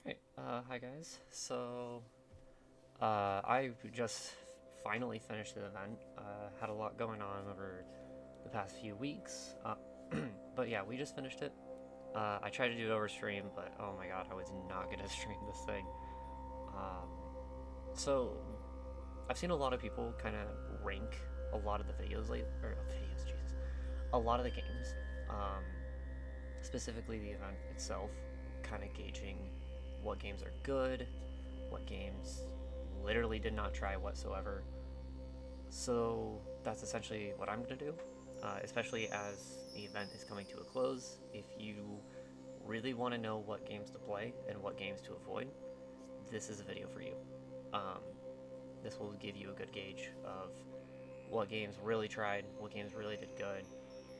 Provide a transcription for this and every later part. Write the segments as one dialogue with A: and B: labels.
A: Alright, hi guys. I just finally finished the event. Had a lot going on over the past few weeks. But yeah, we just finished it. I tried to do it over stream, but oh my god, I was not gonna stream this thing. Um, so, I've seen a lot of people kind of rank a lot of the videos Jesus. A lot of the games. Um, Specifically the event itself, kind of gauging what games are good, what games literally did not try whatsoever. So that's essentially what I'm going to do, especially as the event is coming to a close. If you really want to know what games to play and what games to avoid, this is a video for you. Um, this will give you a good gauge of what games really tried, what games really did good,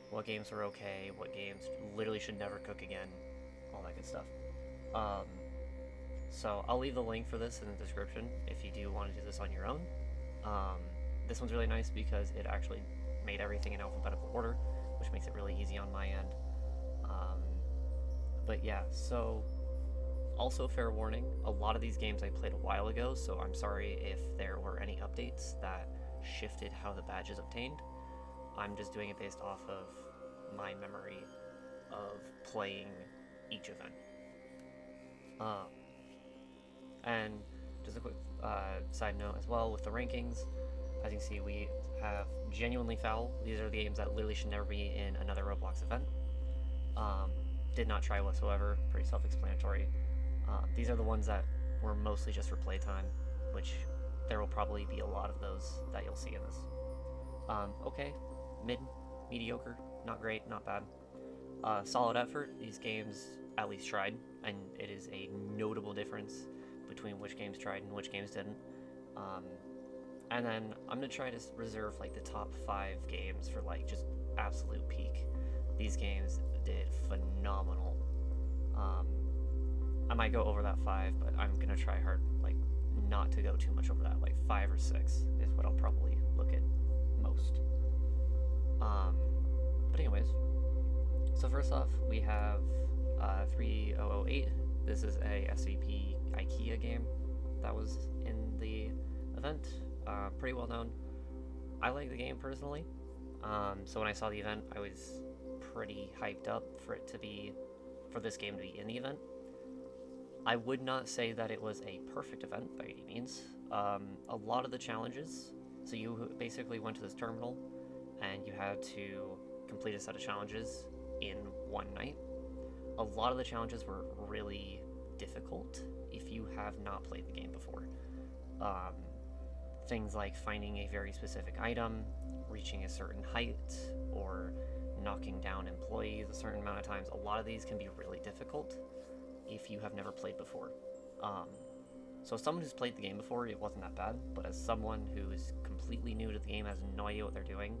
A: what games are okay, what games literally should never cook again, all that good stuff. Um, so I'll leave the link for this in the description if you do want to do this on your own. Um, this one's really nice because it actually made everything in alphabetical order, which makes it really easy on my end. Um, but yeah, so also fair warning, a lot of these games I played a while ago, so I'm sorry if there were any updates that shifted how the badge is obtained. I'm just doing it based off of my memory of playing each event. Um, and just a quick side note as well with the rankings. As you can see, we have Genuinely Foul. These are the games that literally should never be in another Roblox event. Um, did not try whatsoever. Pretty self-explanatory. These are the ones that were mostly just for playtime, which there will probably be a lot of those that you'll see in this. Okay, mid, mediocre, not great, not bad. Solid effort. These games at least tried, and it is a notable difference between which games tried and which games didn't. Um, and then I'm gonna try to reserve like the top 5 games for like just absolute peak. These games did phenomenal. Um, I might go over that 5, but I'm gonna try hard like not to go too much over that. Like 5 or 6 is what I'll probably look at most. But anyways, so first off, we have 3008. This is a SVP IKEA game that was in the event. Pretty well known. I like the game personally. So when I saw the event, I was pretty hyped up for this game to be in the event. I would not say that it was a perfect event by any means. A lot of the challenges, so you basically went to this terminal and you had to complete a set of challenges in one night. A lot of the challenges were really difficult if you have not played the game before. Things like finding a very specific item, reaching a certain height, or knocking down employees a certain amount of times. A lot of these can be really difficult if you have never played before. So as someone who's played the game before, it wasn't that bad, but as someone who is completely new to the game, has no idea what they're doing,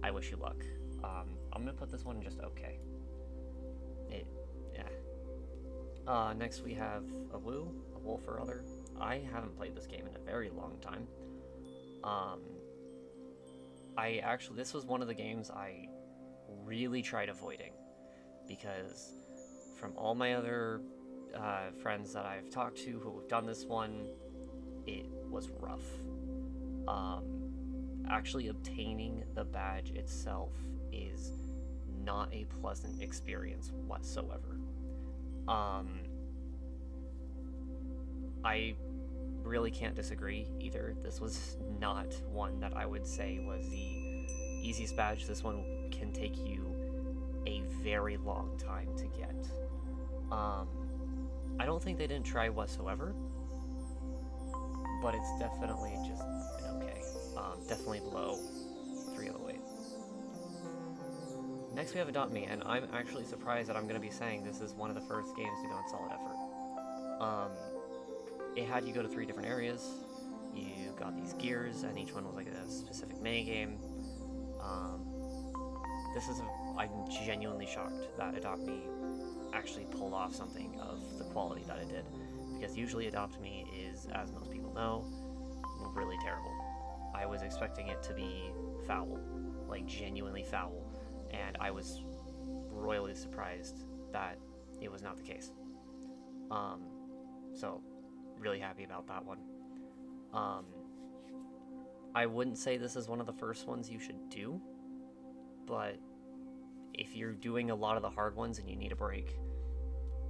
A: I wish you luck. I'm gonna put this one just okay. Next we have a wolf or other. I haven't played this game in a very long time. This was one of the games I really tried avoiding because from all my other friends that I've talked to who have done this one, it was rough. Actually obtaining the badge itself is not a pleasant experience whatsoever. I really can't disagree either. This was not one that I would say was the easiest badge. This one can take you a very long time to get. I don't think they didn't try whatsoever, but it's definitely just okay. Definitely below 308. Next we have Adopt Me, and I'm actually surprised that I'm going to be saying this is one of the first games to go in solid effort. It had you go to 3 different areas. You got these gears, and each one was like a specific minigame. I'm genuinely shocked that Adopt Me actually pulled off something of the quality that it did, because usually Adopt Me is, as most people know, really terrible. I was expecting it to be foul, like genuinely foul, and I was royally surprised that it was not the case. So, really happy about that one. Um, I wouldn't say this is one of the first ones you should do, but if you're doing a lot of the hard ones and you need a break,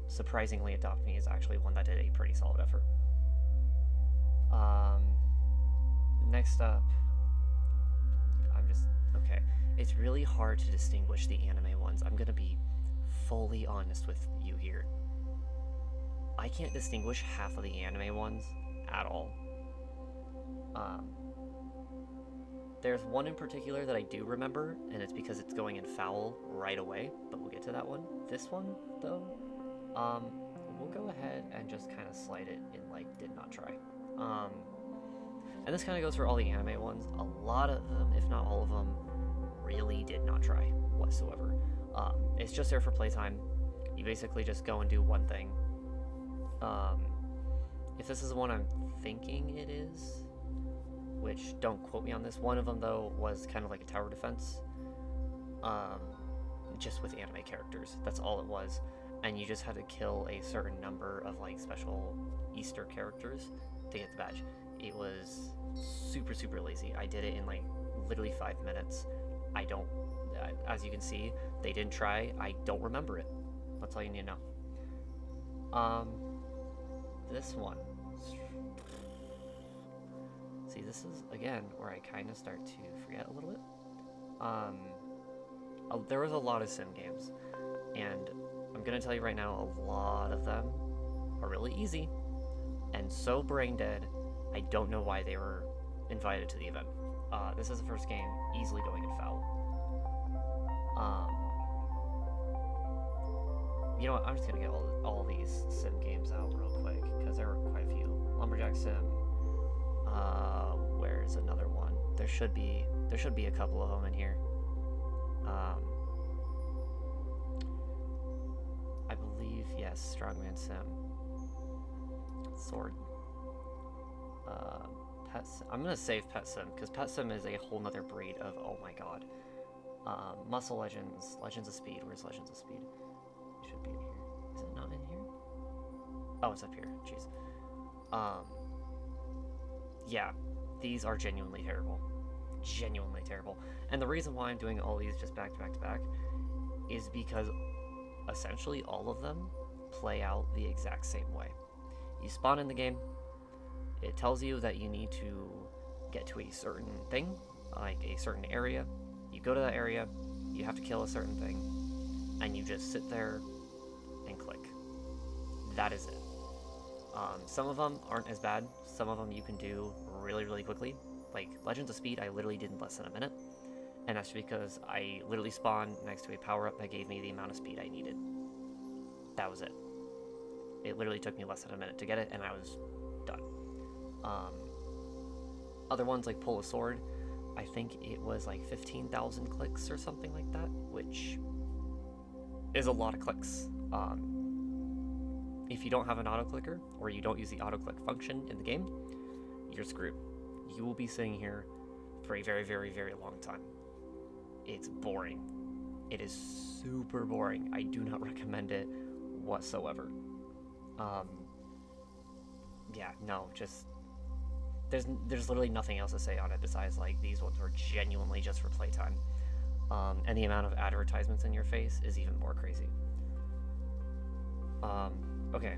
A: surprisingly, Adopt Me is actually one that did a pretty solid effort. Next up, okay. It's really hard to distinguish the anime ones. I'm gonna be fully honest with you here. I can't distinguish half of the anime ones at all. There's one in particular that I do remember, and it's because it's going in foul right away, but we'll get to that one. This one, though, we'll go ahead and just kind of slide it in like did not try. And this kind of goes for all the anime ones. A lot of them, if not all of them, really did not try whatsoever. It's just there for playtime. You basically just go and do one thing. If this is the one I'm thinking it is, which don't quote me on this, one of them though was kind of like a tower defense, just with anime characters. That's all it was, and you just had to kill a certain number of like special Easter characters to get the badge. It was super lazy. I did it in like literally 5 minutes. As you can see, they didn't try. I don't remember it. That's all you need to know. This one. See, this is, again, where I kind of start to forget a little bit. There was a lot of sim games, and I'm going to tell you right now, a lot of them are really easy, and so brain dead, I don't know why they were invited to the event. This is the first game, easily going in foul. You know what, I'm just going to get all these sim games out real quick, because there were quite a few. Lumberjack Sim. Where's another one? There should be a couple of them in here. I believe, yes, Strongman Sim. Sword. Pet Sim. I'm gonna save Pet Sim, because Pet Sim is a whole nother breed of, oh my god. Muscle Legends, Legends of Speed. Where's Legends of Speed? It should be in here. Is it not in here? Oh, it's up here. Jeez. Yeah, these are genuinely terrible. Genuinely terrible. And the reason why I'm doing all these just back to back to back is because essentially all of them play out the exact same way. You spawn in the game, it tells you that you need to get to a certain thing, like a certain area. You go to that area, you have to kill a certain thing, and you just sit there and click. That is it. Some of them aren't as bad. Some of them you can do really quickly. Like Legends of Speed, I literally did in less than a minute. And that's because I literally spawned next to a power-up that gave me the amount of speed I needed. That was it. It literally took me less than a minute to get it, and I was done. Other ones like Pull a Sword, I think it was like 15,000 clicks or something like that, which is a lot of clicks. If you don't have an auto-clicker, or you don't use the auto-click function in the game, you're screwed. You will be sitting here for a very long time. It's boring. It is super boring. I do not recommend it whatsoever. Yeah, no, just... There's literally nothing else to say on it besides, like, these ones were genuinely just for playtime. And the amount of advertisements in your face is even more crazy. Okay,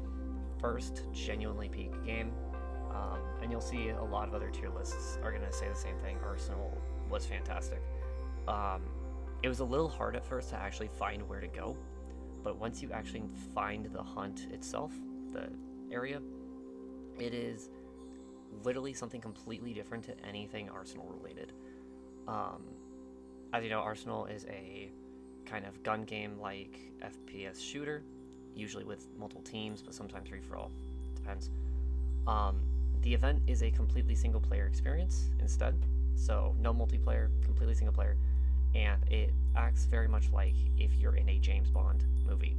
A: first genuinely peak game, and you'll see a lot of other tier lists are gonna say the same thing. Arsenal was fantastic. It was a little hard at first to actually find where to go, but once you actually find the hunt itself, the area, it is literally something completely different to anything Arsenal related. As you know, Arsenal is a kind of gun game like FPS shooter, usually with multiple teams, but sometimes free for all. Depends. The event is a completely single player experience instead, so no multiplayer, completely single player, and it acts very much like if you're in a James Bond movie.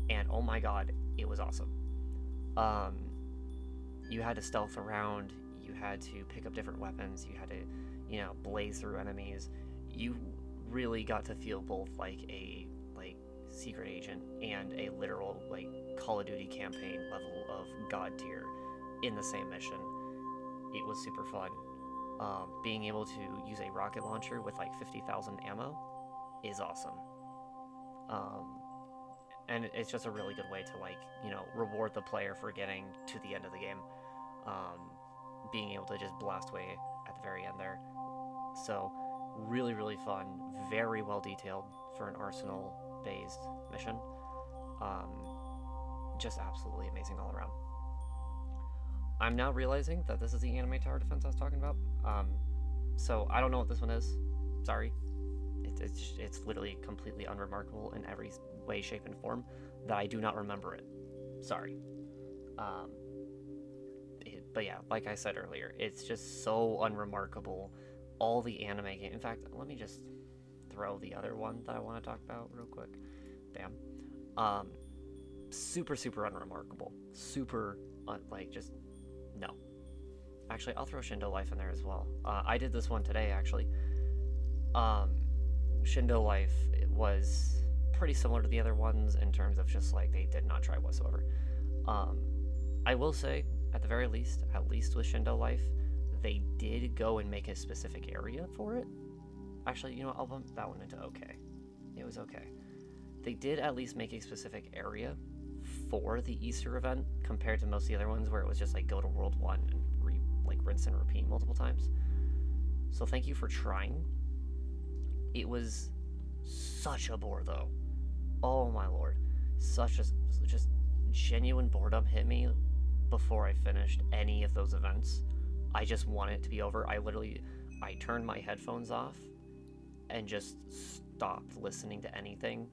A: And oh my god, it was awesome. You had to stealth around, you had to pick up different weapons, you had to, blaze through enemies. You really got to feel both like a secret agent and a literal like Call of Duty campaign level of god tier in the same mission. It was super fun. Being able to use a rocket launcher with like 50,000 ammo is awesome. Um, and it's just a really good way to like reward the player for getting to the end of the game. Um, Being able to just blast away at the very end there. So really really fun, very well detailed for an Arsenal based mission. Just absolutely amazing all around. I'm now realizing that this is the anime tower defense I was talking about. So I don't know what this one is. Sorry. It's literally completely unremarkable in every way, shape, and form that I do not remember it. Sorry. Um, but yeah, like I said earlier, it's just so unremarkable. All the anime game. In fact, let me just throw the other one that I want to talk about real quick. Bam. Um, Super super unremarkable. Super like just no. Actually, I'll throw Shindo Life in there as well. I did this one today actually. Um, Shindo Life was pretty similar to the other ones in terms of just like they did not try whatsoever. Um, I will say, at the very least, at least with Shindo Life, they did go and make a specific area for it. Actually, I'll bump that one into okay. It was okay. They did at least make a specific area for the Easter event compared to most of the other ones where it was just like go to World 1 and rinse and repeat multiple times. So thank you for trying. It was such a bore though. Oh my lord. Such a just genuine boredom hit me before I finished any of those events. I just want it to be over. I turned my headphones off and just stopped listening to anything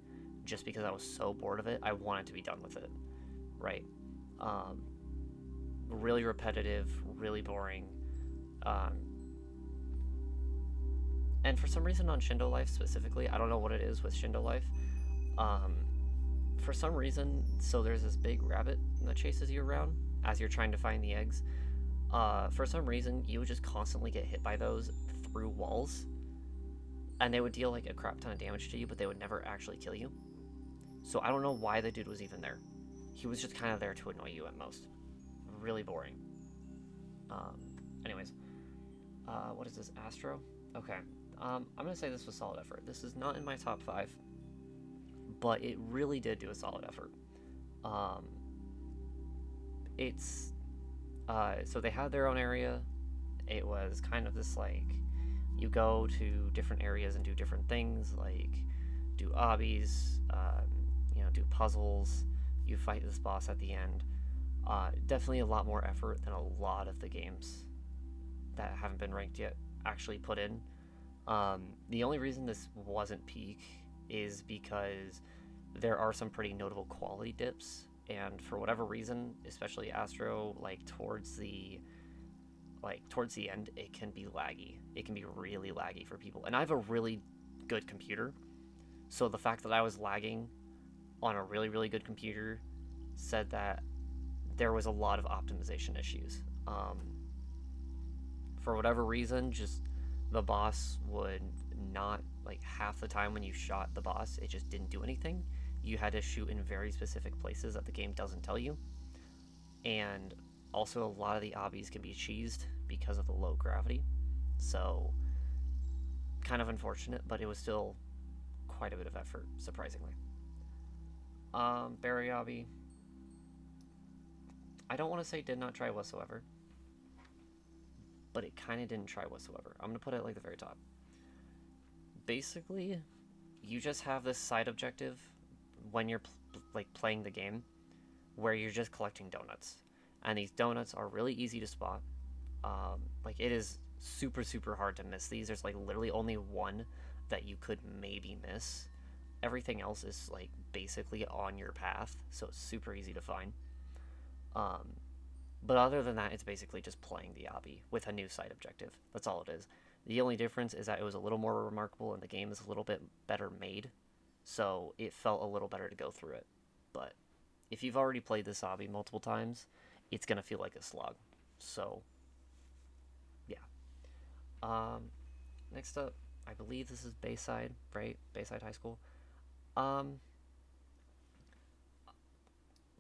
A: just because I was so bored of it. I wanted to be done with it. Right. Really repetitive, really boring. And for some reason on Shindo Life specifically, I don't know what it is with Shindo Life. For some reason, so there's this big rabbit that chases you around as you're trying to find the eggs. For some reason, you would just constantly get hit by those through walls. And they would deal like a crap ton of damage to you, but they would never actually kill you. So I don't know why the dude was even there. He was just kind of there to annoy you at most. Really boring. Anyways. What is this? Astro? Okay. I'm going to say this was solid effort. This is not in my top 5. But it really did do a solid effort. So they had their own area. It was kind of this like, you go to different areas and do different things, like do obbies, do puzzles, you fight this boss at the end. Definitely a lot more effort than a lot of the games that haven't been ranked yet actually put in. The only reason this wasn't peak is because there are some pretty notable quality dips, and for whatever reason, especially Astro, towards the end, it can be laggy. It can be really laggy for people. And I have a really good computer, so the fact that I was lagging on a really, really good computer said that there was a lot of optimization issues. For whatever reason, just the boss would not, half the time when you shot the boss, it just didn't do anything. You had to shoot in very specific places that the game doesn't tell you. And also a lot of the obbies can be cheesed because of the low gravity. So, kind of unfortunate, but it was still quite a bit of effort, surprisingly. Barry obby. I don't want to say did not try whatsoever, but it kind of didn't try whatsoever. I'm going to put it the very top. Basically, you just have this side objective when you're playing the game where you're just collecting donuts. And these donuts are really easy to spot. It is super, super hard to miss these. There's literally only one that you could maybe miss. Everything else is basically on your path, so it's super easy to find. But other than that, it's basically just playing the obby with a new side objective. That's all it is. The only difference is that it was a little more remarkable and the game is a little bit better made, so it felt a little better to go through it. But if you've already played this obby multiple times, it's going to feel like a slog. So, yeah. Next up, I believe this is Bayside, right? Bayside High School.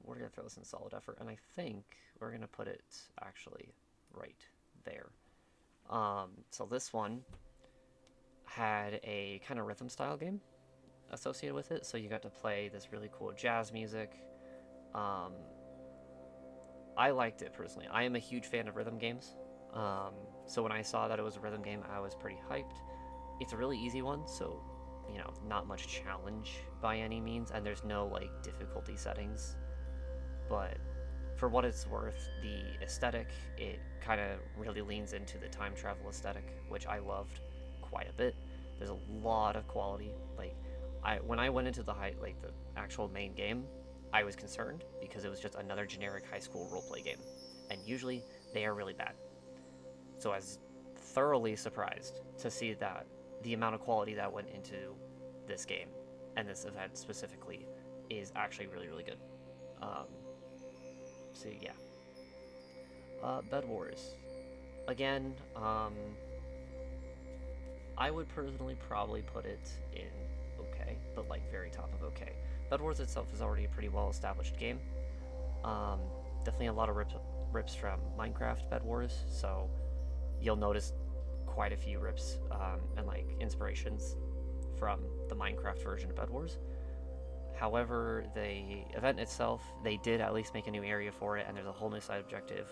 A: we're gonna throw this in solid effort, and I think we're gonna put it actually right there. So this one had a kind of rhythm style game associated with it, so you got to play this really cool jazz music. Um, I liked it personally. I am a huge fan of rhythm games. So when I saw that it was a rhythm game, I was pretty hyped. It's a really easy one, so not much challenge by any means, and there's no like difficulty settings. But for what it's worth, the aesthetic, it kind of really leans into the time travel aesthetic, which I loved quite a bit. There's a lot of quality. Like, when I went into the actual main game, I was concerned because it was just another generic high school roleplay game, and usually they are really bad. So I was thoroughly surprised to see that the amount of quality that went into this game and this event specifically is actually really, really good. So yeah. Bed Wars. Again, I would personally probably put it in okay, but like very top of okay. Bed Wars itself is already a pretty well established game. Definitely a lot of rips from Minecraft Bed Wars, so you'll notice quite a few rips and like inspirations from the Minecraft version of Bed Wars. However, the event itself, they did at least make a new area for it, and there's a whole new side objective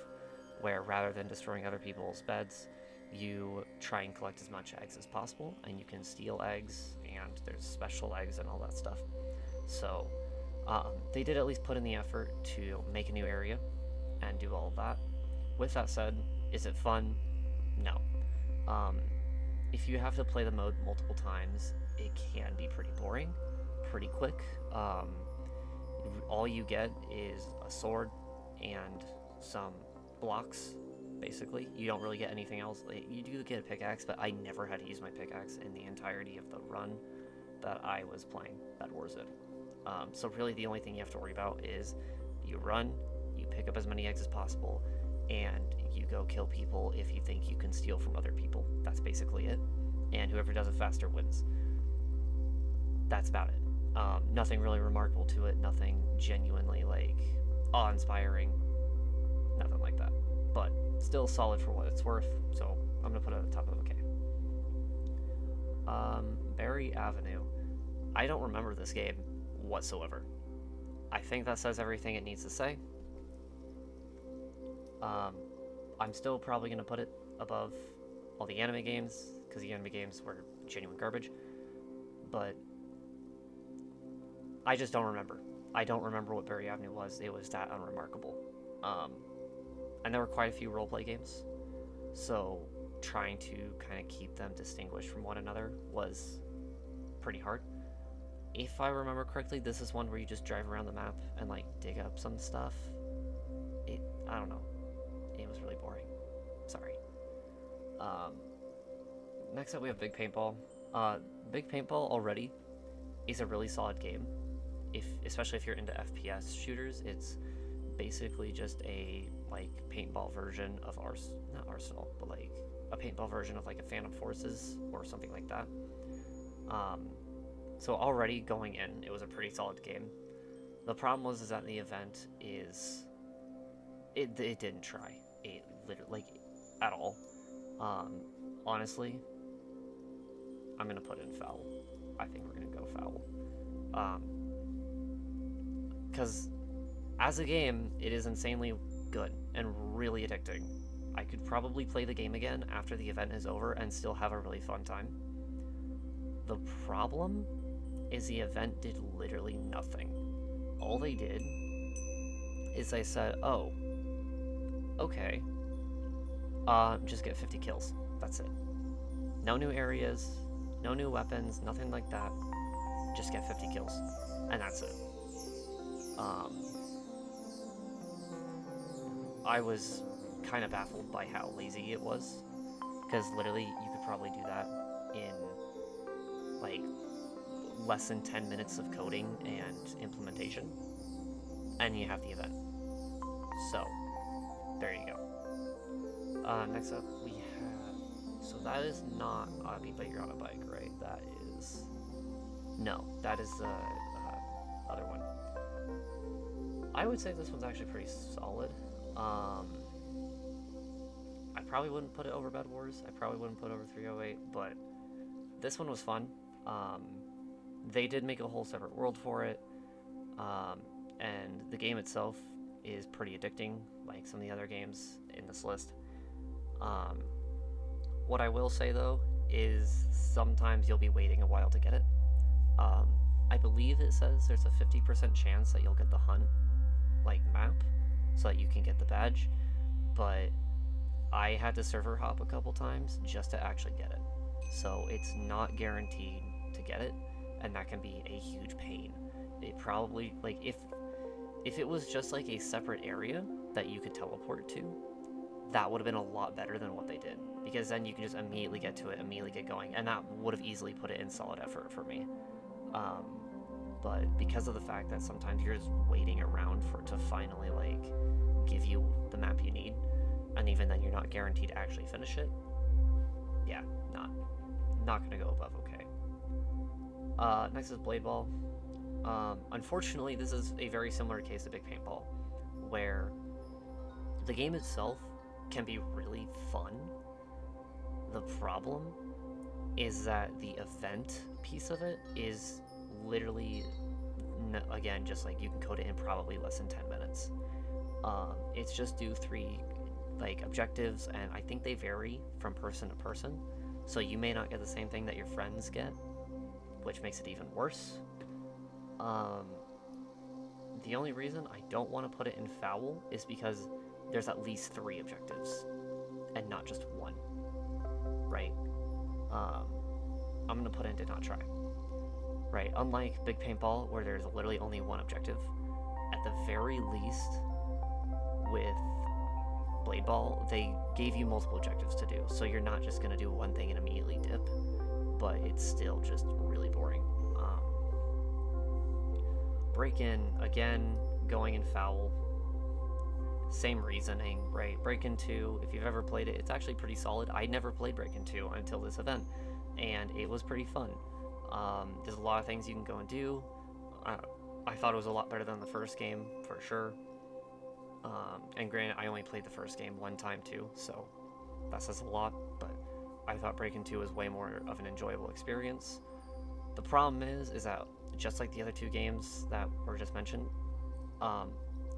A: where rather than destroying other people's beds, you try and collect as much eggs as possible, and you can steal eggs, and there's special eggs and all that stuff. So they did at least put in the effort to make a new area and do all of that. With that said, is it fun? No. If you have to play the mode multiple times, it can be pretty boring, pretty quick. All you get is a sword and some blocks, basically. You don't really get anything else. You do get a pickaxe, but I never had to use my pickaxe in the entirety of the run that I was playing Bed Wars in. So really the only thing you have to worry about is you run, you pick up as many eggs as possible, and you go kill people if you think you can steal from other people. That's basically it. And whoever does it faster wins. That's about it. Nothing really remarkable to it, nothing genuinely like awe-inspiring, nothing like that. But still solid for what it's worth, so I'm gonna put it at the top of okay. Berry Avenue. I don't remember this game whatsoever. I think that says everything it needs to say. I'm still probably gonna put it above all the anime games, because the anime games were genuine garbage, but I just don't remember. I don't remember what Berry Avenue was. It was that unremarkable. And there were quite a few roleplay games, so trying to kind of keep them distinguished from one another was pretty hard. If I remember correctly, this is one where you just drive around the map and like dig up some stuff. I don't know. It was really boring. Sorry. Next up we have Big Paintball. Big Paintball already is a really solid game. Especially if you're into FPS shooters, it's basically just a like paintball version of not Arsenal, but like a paintball version of like a Phantom Forces or something like that. So already going in, it was a pretty solid game. The problem is that the event is it didn't try it literally like at all. Honestly, I'm gonna put in foul. I think we're gonna go foul. Because as a game, it is insanely good and really addicting. I could probably play the game again after the event is over and still have a really fun time. The problem is the event did literally nothing. All they did is they said, oh, okay, just get 50 kills. That's it. No new areas, no new weapons, nothing like that. Just get 50 kills. And that's it. I was kind of baffled by how lazy it was, because literally you could probably do that in like less than 10 minutes of coding and implementation, and you have the event. So there you go. Next up we have, so that is not Obby, but you're on a bike, right? That is, no, that is the other one. I would say this one's actually pretty solid. I probably wouldn't put it over Bed Wars. I probably wouldn't put it over 308, but this one was fun. Um, they did make a whole separate world for it, and the game itself is pretty addicting, like some of the other games in this list. Um, what I will say though is sometimes you'll be waiting a while to get it. Um, I believe it says there's a 50% chance that you'll get the hunt like map, so that you can get the badge, but I had to server hop a couple times just to actually get it. So it's not guaranteed to get it, and that can be a huge pain. It probably, like, if it was just like a separate area that you could teleport to, that would have been a lot better than what they did, because then you can just immediately get to it, immediately get going, and that would have easily put it in solid effort for me. But because of the fact that sometimes you're just waiting around for it to finally like give you the map you need, and even then you're not guaranteed to actually finish it, yeah, not gonna go above okay. Next is Blade Ball. Unfortunately, this is a very similar case to Big Paintball, where the game itself can be really fun. The problem is that the event piece of it is literally, again, just like you can code it in probably less than 10 minutes. It's just do 3 like objectives, and I think they vary from person to person, so you may not get the same thing that your friends get, which makes it even worse. The only reason I don't want to put it in foul is because there's at least 3 objectives and not just 1, right? I'm gonna put in did not try, right? Unlike Big Paintball, where there's literally only 1 objective, at the very least with Blade Ball, they gave you multiple objectives to do, so you're not just gonna do one thing and immediately dip, but it's still just really boring. Break-In, again, going in foul, same reasoning, right? Break-In 2, if you've ever played it, it's actually pretty solid. I never played Break-In 2 until this event, and it was pretty fun. There's a lot of things you can go and do. I thought it was a lot better than the first game, for sure. And granted, I only played the first game 1 time too, so that says a lot, but I thought Break-In 2 was way more of an enjoyable experience. The problem is that just like the other 2 games that were just mentioned,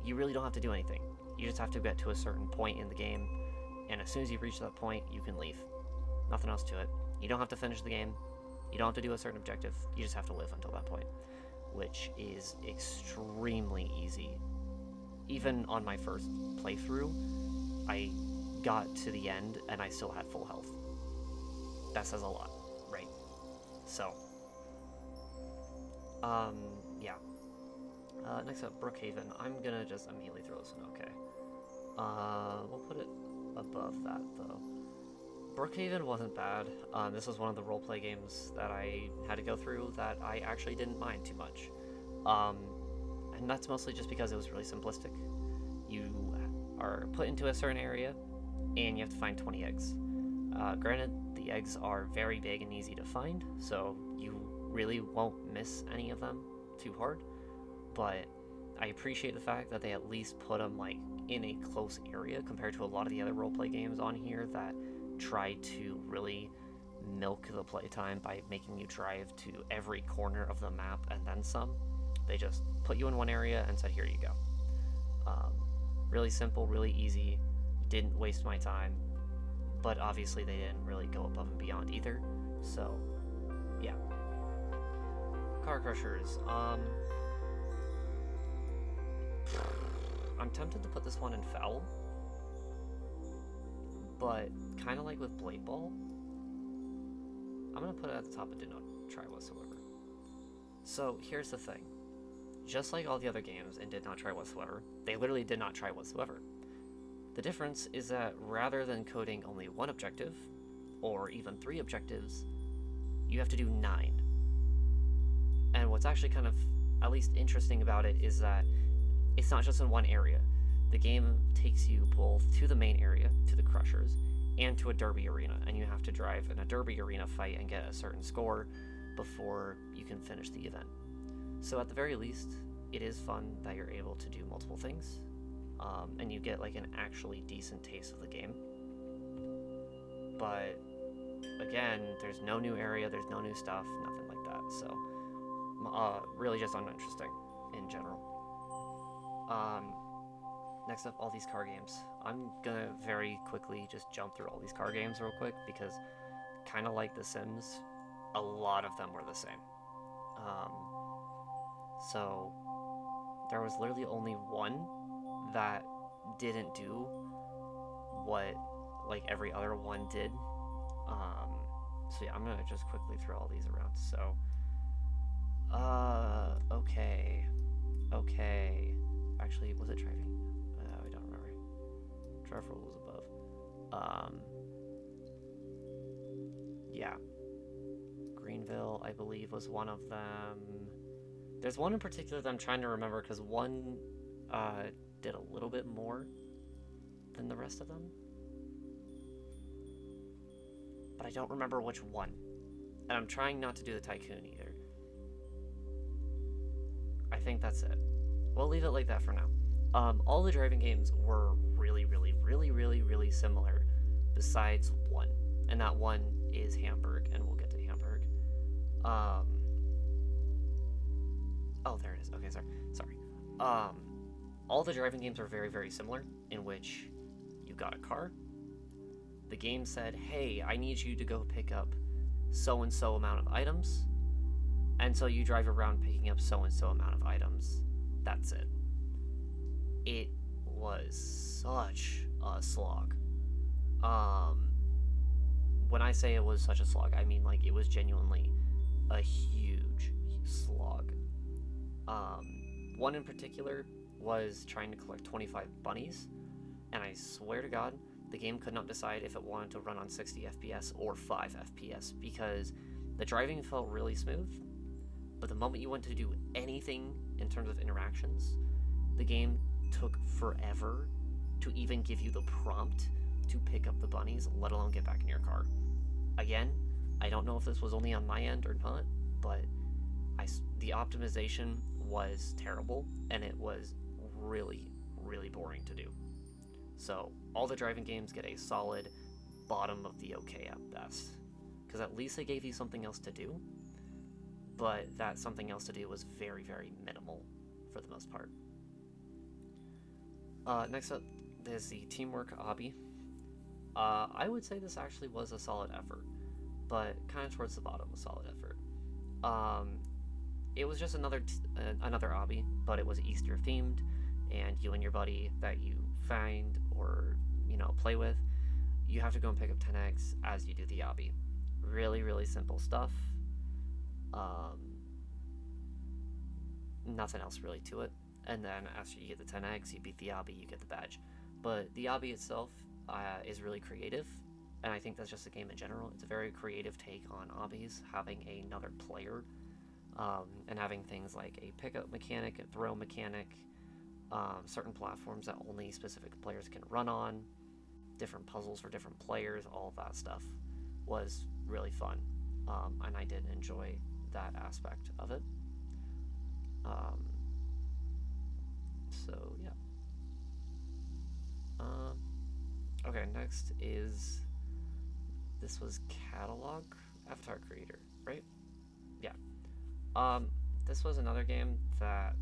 A: you really don't have to do anything. You just have to get to a certain point in the game, and as soon as you reach that point, you can leave. Nothing else to it. You don't have to finish the game. You don't have to do a certain objective. You just have to live until that point, which is extremely easy. Even on my first playthrough, I got to the end and I still had full health. That says a lot, right? So, yeah. Next up, Brookhaven. I'm gonna just immediately throw this one okay. We'll put it above that, though. Brookhaven wasn't bad. This was one of the roleplay games that I had to go through that I actually didn't mind too much. And that's mostly just because it was really simplistic. You are put into a certain area, and you have to find 20 eggs. Granted, the eggs are very big and easy to find, so you really won't miss any of them too hard, but I appreciate the fact that they at least put them like in a close area compared to a lot of the other roleplay games on here that try to really milk the playtime by making you drive to every corner of the map and then some. They just put you in one area and said, here you go. Really simple, really easy, didn't waste my time, but obviously they didn't really go above and beyond either, so yeah. Car Crushers, I'm tempted to put this one in foul, but kind of like with Blade Ball, I'm going to put it at the top and did not try whatsoever. So here's the thing. Just like all the other games and did not try whatsoever, they literally did not try whatsoever. The difference is that rather than coding only 1 objective, or even 3 objectives, you have to do 9. And what's actually kind of, at least interesting about it, is that it's not just in one area. The game takes you both to the main area, to the Crushers, and to a derby arena, and you have to drive in a derby arena fight and get a certain score before you can finish the event. So at the very least, it is fun that you're able to do multiple things, and you get like an actually decent taste of the game. But again, there's no new area, there's no new stuff, nothing like that. So really just uninteresting in general. Next up, all these car games. I'm gonna very quickly just jump through all these car games real quick because, kind of like The Sims, a lot of them were the same. Um, so there was literally only one that didn't do what like every other one did. So yeah, I'm gonna just quickly throw all these around. So, okay. Actually, was it driving? I don't remember. Driver was above. Yeah. Greenville, I believe, was one of them. There's one in particular that I'm trying to remember because one did a little bit more than the rest of them. But I don't remember which one. And I'm trying not to do the Tycoon either. I think that's it. We'll leave it like that for now. All the driving games were really similar, besides one. And that one is Hamburg, and we'll get to Hamburg. Oh, there it is. Okay, sorry. All the driving games are very similar, in which you got a car. The game said, hey, I need you to go pick up so-and-so amount of items. And so you drive around picking up so-and-so amount of items. That's it. It was such a slog. When I say it was such a slog, I mean like it was genuinely a huge slog. One in particular was trying to collect 25 bunnies, and I swear to God, the game could not decide if it wanted to run on 60 FPS or 5 FPS because the driving felt really smooth, but the moment you went to do anything in terms of interactions, the game took forever to even give you the prompt to pick up the bunnies, let alone get back in your car. Again, I don't know if this was only on my end or not, but the optimization was terrible, and it was really boring to do. So all the driving games get a solid bottom of the okay at best, because at least they gave you something else to do, but that something else to do was very minimal for the most part. Next up, there's the Teamwork Obby. I would say this actually was a solid effort, but kind of towards the bottom, a solid effort. It was just another obby, but it was Easter themed, and you and your buddy that you find or play with, you have to go and pick up 10 eggs as you do the obby. Really simple stuff. Nothing else really to it. And then after you get the 10 eggs, you beat the obby, you get the badge. But the obby itself is really creative, and I think that's just the game in general. It's a very creative take on obbies, having another player, and having things like a pickup mechanic, a throw mechanic, certain platforms that only specific players can run on, different puzzles for different players, all of that stuff was really fun, and I did enjoy that aspect of it. So yeah. Okay, next is, this was Catalog Avatar Creator, right? Yeah. This was another game that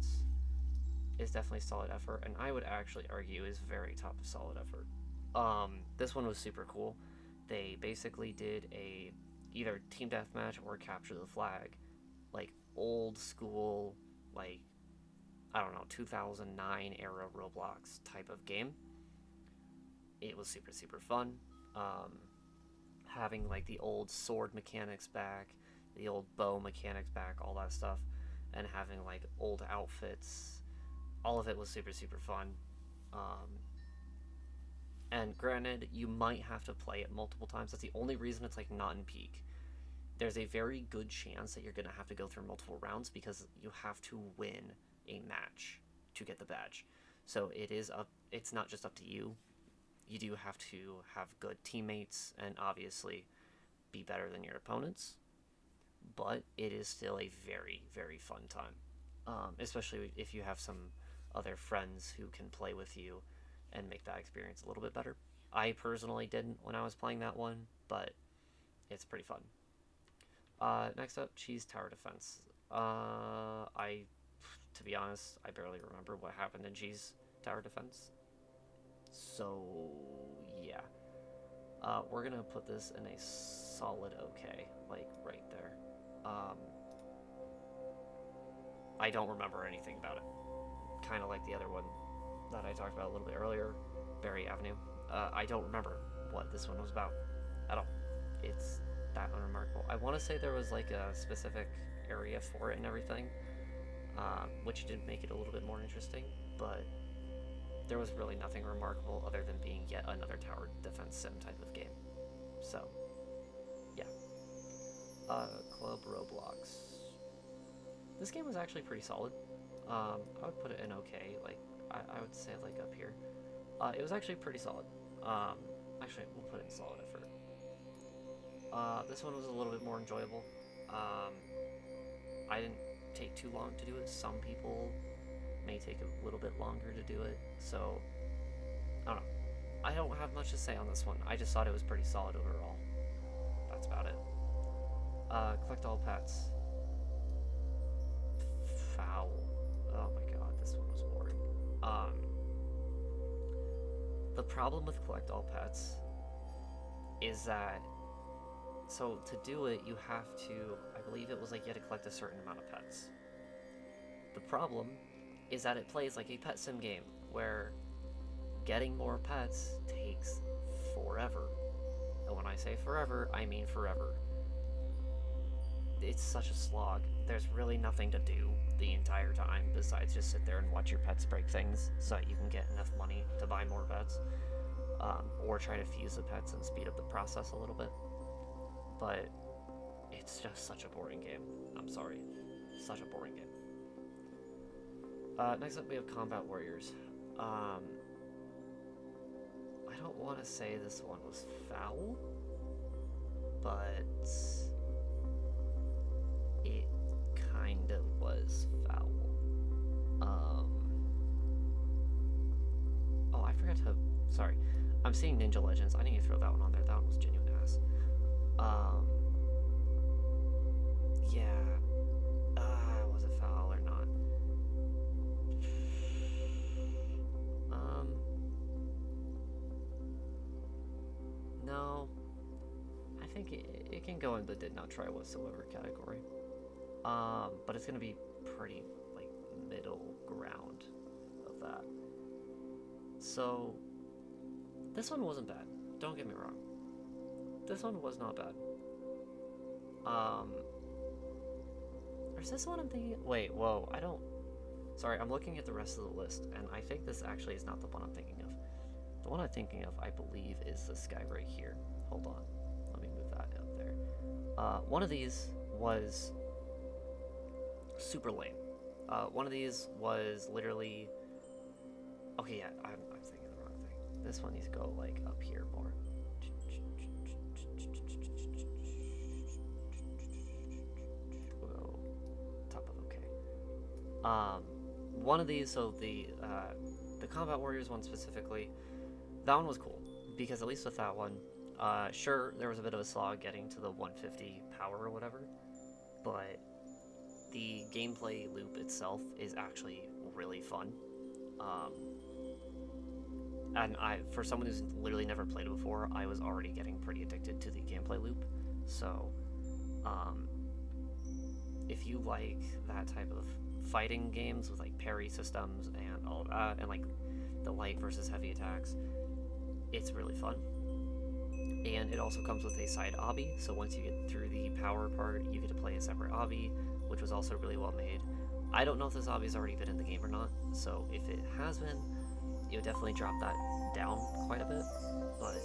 A: is definitely solid effort, and I would actually argue is very top of solid effort. This one was super cool. They basically did a either team deathmatch or capture the flag, like old school, like, I don't know, 2009 era Roblox type of game. It was super fun. Having like the old sword mechanics back, the old bow mechanics back, all that stuff, and having like old outfits, all of it was super fun. And granted, you might have to play it multiple times. That's the only reason it's like not in peak. There's a very good chance that you're gonna have to go through multiple rounds because you have to win a match to get the badge. So it's not just up to you. You do have to have good teammates and obviously be better than your opponents, but it is still a very fun time. especially if you have some other friends who can play with you and make that experience a little bit better. I personally didn't when I was playing that one, but it's pretty fun. Next up, Cheese Tower Defense. To be honest, I barely remember what happened in Cheese Tower Defense. So, yeah. We're gonna put this in a solid okay, like right there. I don't remember anything about it. Kind of like the other one that I talked about a little bit earlier, Berry Avenue. I don't remember what this one was about at all. It's that unremarkable. I want to say there was like a specific area for it and everything, which did make it a little bit more interesting, but there was really nothing remarkable other than being yet another tower defense sim type of game. So, yeah. Club Roblox. This game was actually pretty solid. I would put it in okay, like, I would say like up here. It was actually pretty solid. Actually, we'll put it in solid effort. This one was a little bit more enjoyable. I didn't take too long to do it. Some people may take a little bit longer to do it, so I don't know. I don't have much to say on this one. I just thought it was pretty solid overall. That's about it. Collect all pets. Foul. Oh my god, this one was boring. The problem with collect all pets is that, so to do it, you have to, I believe it was like you had to collect a certain amount of pets. The problem is that it plays like a pet sim game, where getting more pets takes forever. And when I say forever, I mean forever. It's such a slog. There's really nothing to do the entire time besides just sit there and watch your pets break things so that you can get enough money to buy more pets, or try to fuse the pets and speed up the process a little bit. But it's just such a boring game. I'm sorry. Such a boring game. Next up we have Combat Warriors. I don't want to say this one was foul, but it kind of was foul. Oh, I forgot to, sorry. I'm seeing Ninja Legends. I need to throw that one on there. That one was genuine ass. Yeah. Was it foul or not? No. I think it can go in the did not try whatsoever category. But it's gonna be pretty, like, middle ground of that. So, this one wasn't bad. Don't get me wrong. This one was not bad. Or is this one I'm thinking? Wait, whoa, I don't... Sorry, I'm looking at the rest of the list, and I think this actually is not the one I'm thinking of. The one I'm thinking of, I believe, is this guy right here. Hold on. Let me move that up there. One of these was super lame. One of these was literally... Okay, yeah, I'm thinking the wrong thing. This one needs to go, like, up here more. Whoa. Top of okay. One of these, so the Combat Warriors one specifically, that one was cool, because at least with that one, sure, there was a bit of a slog getting to the 150 power or whatever, but the gameplay loop itself is actually really fun. And for someone who's literally never played it before, I was already getting pretty addicted to the gameplay loop. So, if you like that type of fighting games with like parry systems and all of that, and like the light versus heavy attacks, it's really fun. And it also comes with a side obby, so once you get through the power part, you get to play a separate obby, which was also really well made. I don't know if this obby's already been in the game or not, so if it has been, it would definitely drop that down quite a bit, but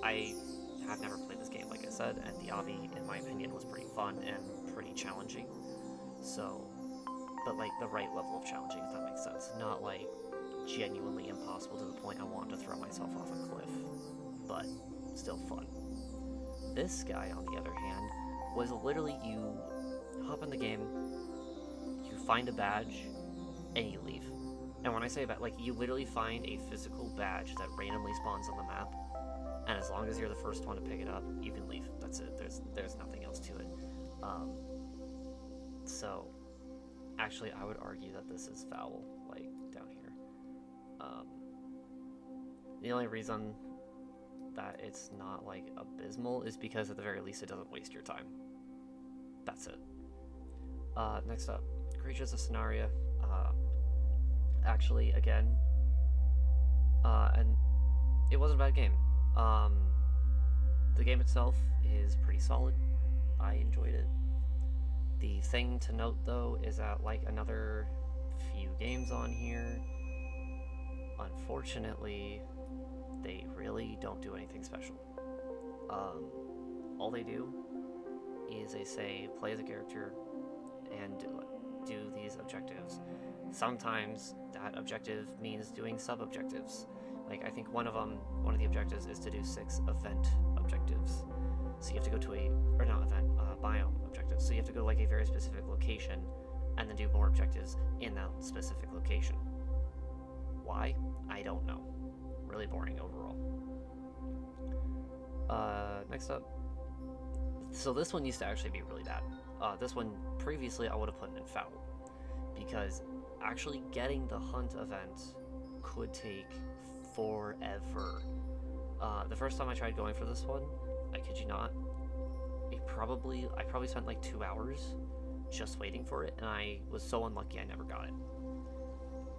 A: I have never played this game, like I said, and the obby, in my opinion, was pretty fun and pretty challenging. So, but like the right level of challenging, if that makes sense. Not like genuinely impossible to the point I want to throw myself off a cliff, but still fun. This guy, on the other hand, was literally you hop in the game, you find a badge, and you leave. And when I say that, like, you literally find a physical badge that randomly spawns on the map, and as long as you're the first one to pick it up, you can leave. That's it. There's nothing else to it. So, actually, I would argue that this is foul, like, down here. The only reason that it's not, like, abysmal is because at the very least it doesn't waste your time. That's it. Next up, Creatures of Scenaria. Actually, again, and it wasn't a bad game. The game itself is pretty solid. I enjoyed it. The thing to note, though, is that, like another few games on here, unfortunately, they really don't do anything special. All they do is they say, play as a character and do these objectives. Sometimes that objective means doing sub-objectives. Like, I think one of the objectives is to do 6 event objectives. So you have to go to biome objectives. So you have to go to, like, a very specific location and then do more objectives in that specific location. Why? I don't know. Really boring overall. Next up. So this one used to actually be really bad. This one, previously, I would have put in foul. Because actually getting the hunt event could take forever. The first time I tried going for this one, I kid you not, I probably spent like 2 hours just waiting for it, and I was so unlucky I never got it.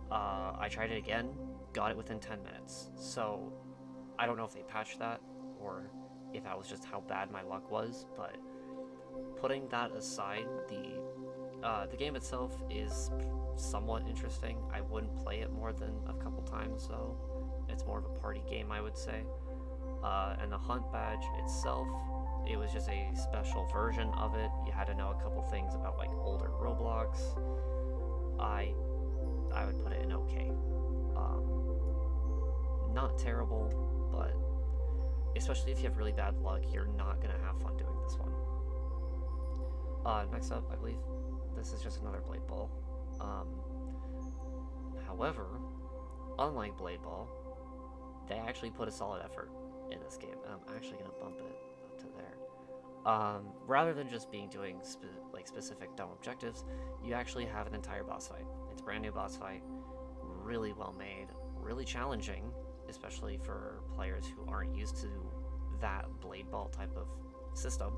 A: I tried it again, got it within 10 minutes. So I don't know if they patched that or if that was just how bad my luck was, but putting that aside, the game itself is somewhat interesting. I wouldn't play it more than a couple times, so it's more of a party game, I would say. And the hunt badge itself, it was just a special version of it. You had to know a couple things about, like, older Roblox. I would put it in okay. Not terrible, but especially if you have really bad luck, you're not gonna have fun doing this one. Next up, I believe this is just another Blade Ball. However, unlike Blade Ball, they actually put a solid effort in this game, and I'm actually gonna bump it up to there. Rather than just doing specific dumb objectives, you actually have an entire boss fight. It's a brand new boss fight, really well made, really challenging, especially for players who aren't used to that Blade Ball type of system.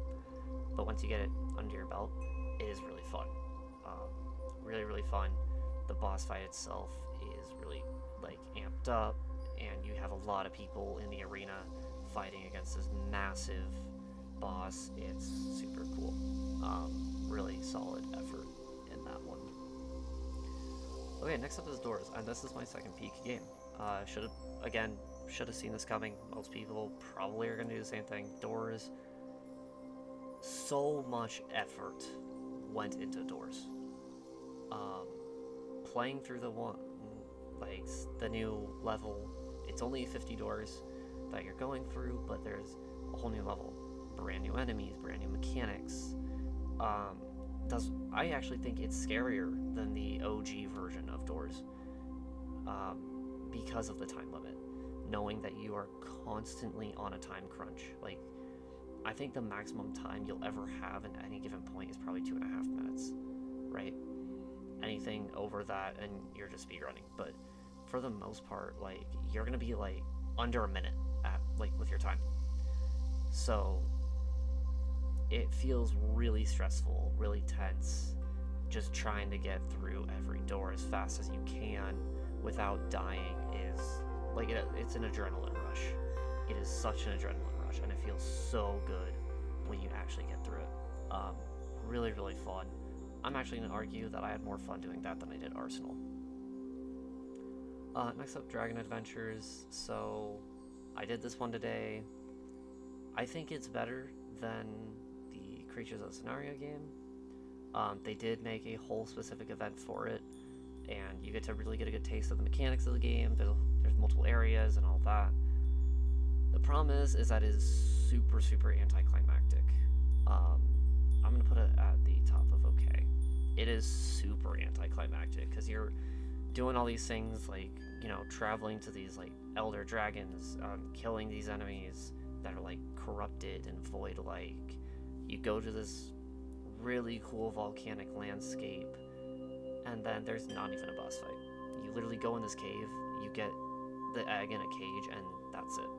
A: But once you get it under your belt, it is really fun. Really, really fun. The boss fight itself is really, like, amped up, and you have a lot of people in the arena fighting against this massive boss. It's super cool. Really solid effort in that one. Okay, next up is Doors, and this is my second peek game. Should have seen this coming. Most people probably are going to do the same thing. Doors, so much effort went into Doors. Playing through the new level, it's only 50 doors that you're going through, but there's a whole new level, brand new enemies, brand new mechanics. I actually think it's scarier than the OG version of Doors, because of the time limit, knowing that you are constantly on a time crunch. Like, I think the maximum time you'll ever have at any given point is probably 2.5 minutes, right? Anything over that and you're just speedrunning. But for the most part, like, you're gonna be like under a minute with your time. So it feels really stressful, really tense, just trying to get through every door as fast as you can without dying is like it's an adrenaline rush. It is such an adrenaline rush, and it feels so good when you actually get through it. Really, really fun. I'm actually going to argue that I had more fun doing that than I did Arsenal. Next up, Dragon Adventures. So, I did this one today. I think it's better than the Creatures of Scenario game. They did make a whole specific event for it, and you get to really get a good taste of the mechanics of the game. There's multiple areas and all that. The problem is that it is super, super anticlimactic. I'm going to put it at the top of okay. it is super anticlimactic because you're doing all these things like, you know, traveling to these like elder dragons, killing these enemies that are like corrupted and void like. You go to this really cool volcanic landscape, and then there's not even a boss fight. You literally go in this cave, you get the egg in a cage, and that's it.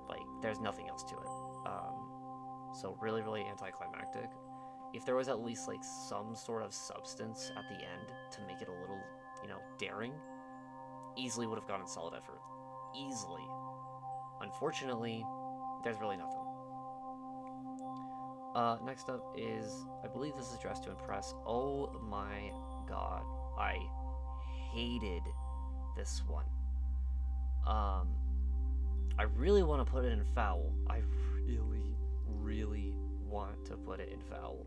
A: Like, there's nothing else to it. So really, really anticlimactic. If there was at least like some sort of substance at the end to make it a little, you know, daring, easily would have gone in solid effort. Easily. Unfortunately, there's really nothing. Next up is, I believe this is Dress to Impress. Oh my god, I hated this one. I really want to put it in foul. I really, really want to put it in foul.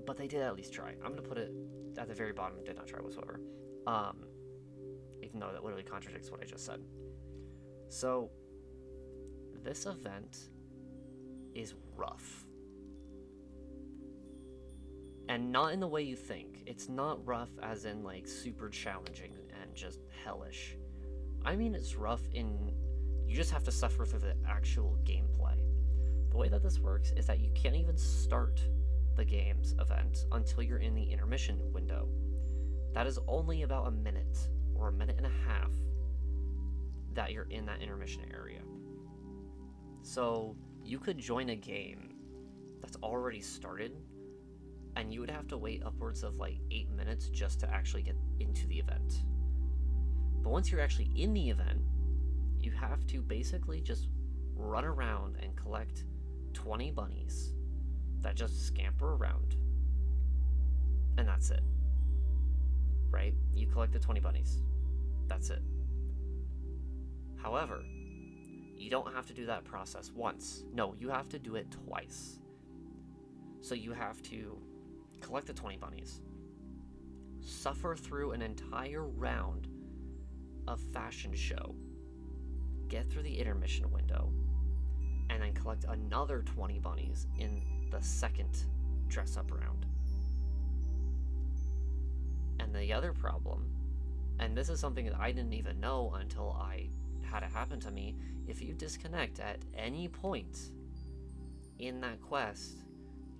A: But they did at least try. I'm gonna put it at the very bottom. Did not try whatsoever. Even though that literally contradicts what I just said. So, this event is rough. And not in the way you think. It's not rough as in like super challenging and just hellish. I mean it's rough in you just have to suffer through the actual gameplay. The way that this works is that you can't even start the game's event until you're in the intermission window. That is only about a minute or a minute and a half that you're in that intermission area. So you could join a game that's already started, and you would have to wait upwards of like 8 minutes just to actually get into the event. But once you're actually in the event, you have to basically just run around and collect 20 bunnies that just scamper around. And that's it. Right? You collect the 20 bunnies. That's it. However, you don't have to do that process once. No, you have to do it twice. So you have to collect the 20 bunnies, suffer through an entire round of fashion show, get through the intermission window, and then collect another 20 bunnies in the second dress up round. And the other problem, and this is something that I didn't even know until I had it happen to me, if you disconnect at any point in that quest,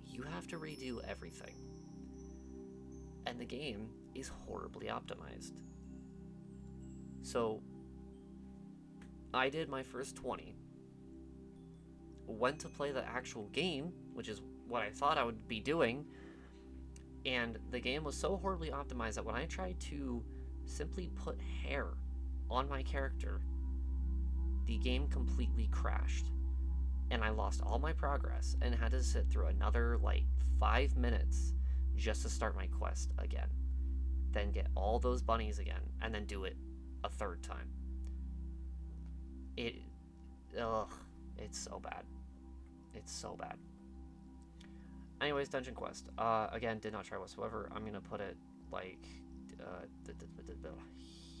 A: you have to redo everything. And the game is horribly optimized. So, I did my first 20, went to play the actual game, which is what I thought I would be doing, and the game was so horribly optimized that when I tried to simply put hair on my character, the game completely crashed, and I lost all my progress and had to sit through another like 5 minutes just to start my quest again, then get all those bunnies again, and then do it a third time. It's so bad. It's so bad. Anyways, Dungeon Quest. Again, did not try whatsoever. I'm gonna put it like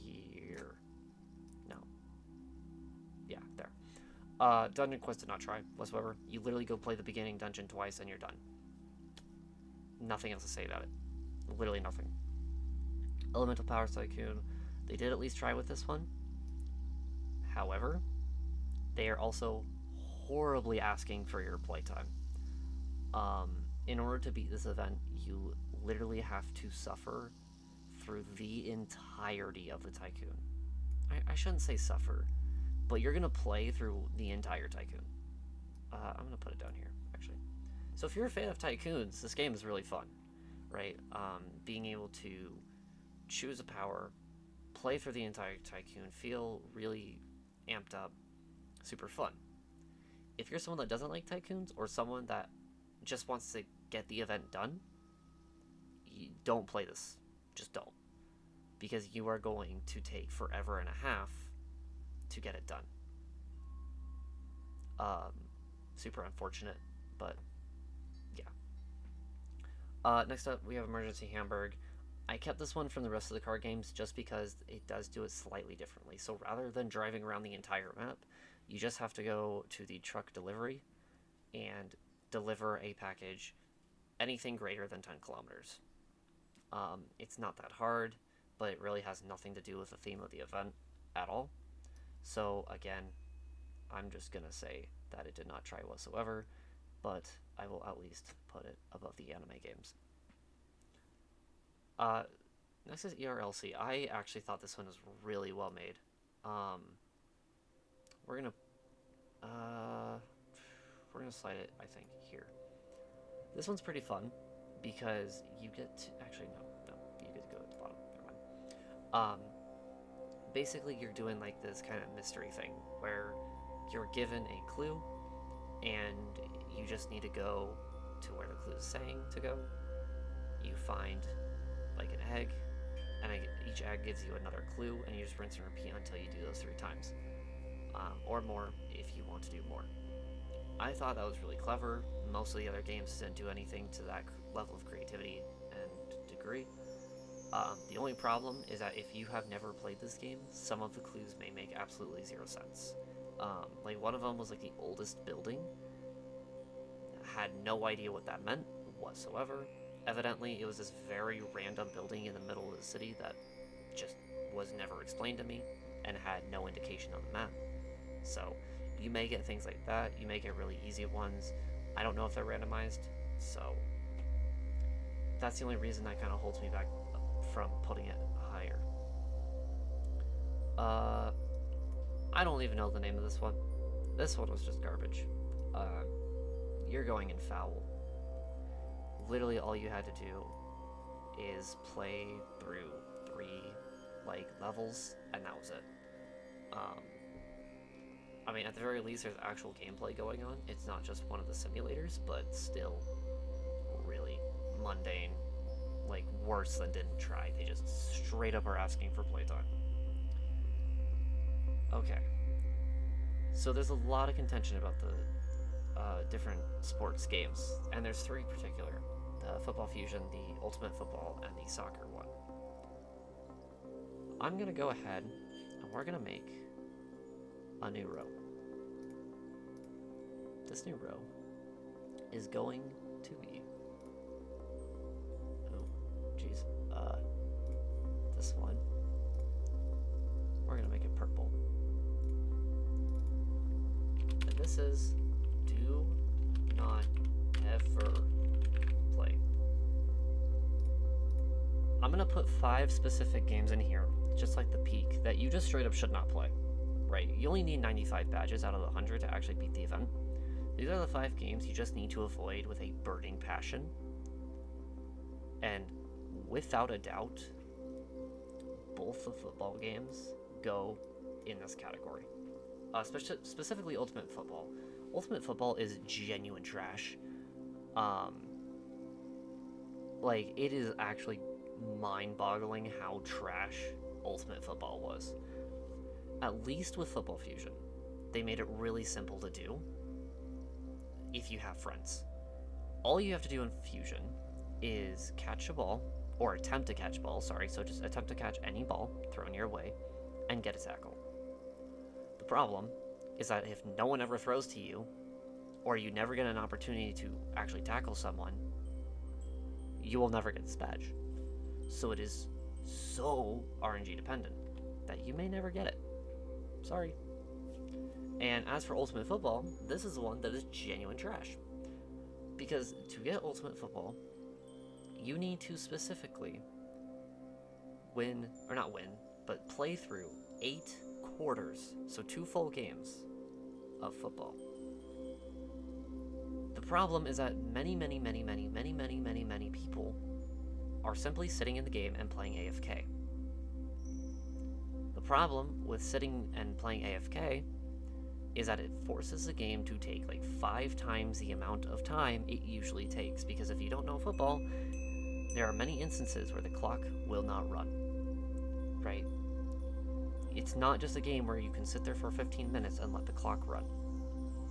A: here. No. Yeah, there. Dungeon Quest did not try whatsoever. You literally go play the beginning dungeon twice and you're done. Nothing else to say about it. Literally nothing. Elemental Power Tycoon. They did at least try with this one. However, they are also horribly asking for your playtime. In order to beat this event, you literally have to suffer through the entirety of the Tycoon. I shouldn't say suffer, but you're going to play through the entire Tycoon. I'm going to put it down here, actually. So if you're a fan of Tycoons, this game is really fun, right? Being able to choose a power, play through the entire Tycoon, feel really amped up, super fun. If you're someone that doesn't like Tycoons, or someone that just wants to get the event done, you don't play this. Just don't. Because you are going to take forever and a half to get it done. Super unfortunate, but yeah. Next up, we have Emergency Hamburg. I kept this one from the rest of the card games just because it does do it slightly differently. So rather than driving around the entire map, you just have to go to the truck delivery and deliver a package anything greater than 10 kilometers. It's not that hard, but it really has nothing to do with the theme of the event at all. So again, I'm just gonna say that it did not try whatsoever, but I will at least put it above the anime games. Next is ERLC. I actually thought this one was really well made. We're gonna slide it, I think, here. This one's pretty fun because you get to, actually no, you get to go at the bottom. Never mind. Basically you're doing like this kind of mystery thing where you're given a clue and you just need to go to where the clue is saying to go. You find like an egg, and each egg gives you another clue, and you just rinse and repeat until you do those 3 times. Or more if you want to do more. I thought that was really clever. Most of the other games didn't do anything to that level of creativity and degree. The only problem is that if you have never played this game, some of the clues may make absolutely 0 sense. Like one of them was like the oldest building. Had no idea what that meant whatsoever. Evidently, it was this very random building in the middle of the city that just was never explained to me and had no indication on the map. So, you may get things like that. You may get really easy ones. I don't know if they're randomized, so that's the only reason that kind of holds me back from putting it higher. I don't even know the name of this one. This one was just garbage. You're going in foul. Literally all you had to do is play through 3 like levels, and that was it. I mean, at the very least, there's actual gameplay going on. It's not just one of the simulators, but still really mundane. Like, worse than didn't try. They just straight up are asking for playtime. Okay. So there's a lot of contention about the different sports games, and there's 3 particular. The Football Fusion, the Ultimate Football, and the Soccer one. I'm gonna go ahead, and we're gonna make a new row. This new row is going to be, oh, jeez, this one, we're gonna make it purple. And this is, do not ever play. I'm gonna put 5 specific games in here, just like the peak, that you just straight up should not play. Right, you only need 95 badges out of the 100 to actually beat the event. These are the 5 games you just need to avoid with a burning passion. And without a doubt, both the football games go in this category. Specifically Ultimate Football. Ultimate Football is genuine trash. Like, it is actually mind-boggling how trash Ultimate Football was. At least with Football Fusion, they made it really simple to do if you have friends. All you have to do in Fusion is catch a ball, or attempt to catch a ball, sorry, so just attempt to catch any ball thrown your way, and get a tackle. The problem is that if no one ever throws to you, or you never get an opportunity to actually tackle someone, you will never get this badge. So it is so RNG dependent that you may never get it. Sorry. And as for Ultimate Football, this is the one that is genuine trash. Because to get Ultimate Football, you need to specifically win, or not win, but play through 8 quarters, so 2 full games of football. The problem is that many people are simply sitting in the game and playing AFK. The problem with sitting and playing AFK is that it forces the game to take like 5 times the amount of time it usually takes, because if you don't know football, there are many instances where the clock will not run, right? It's not just a game where you can sit there for 15 minutes and let the clock run.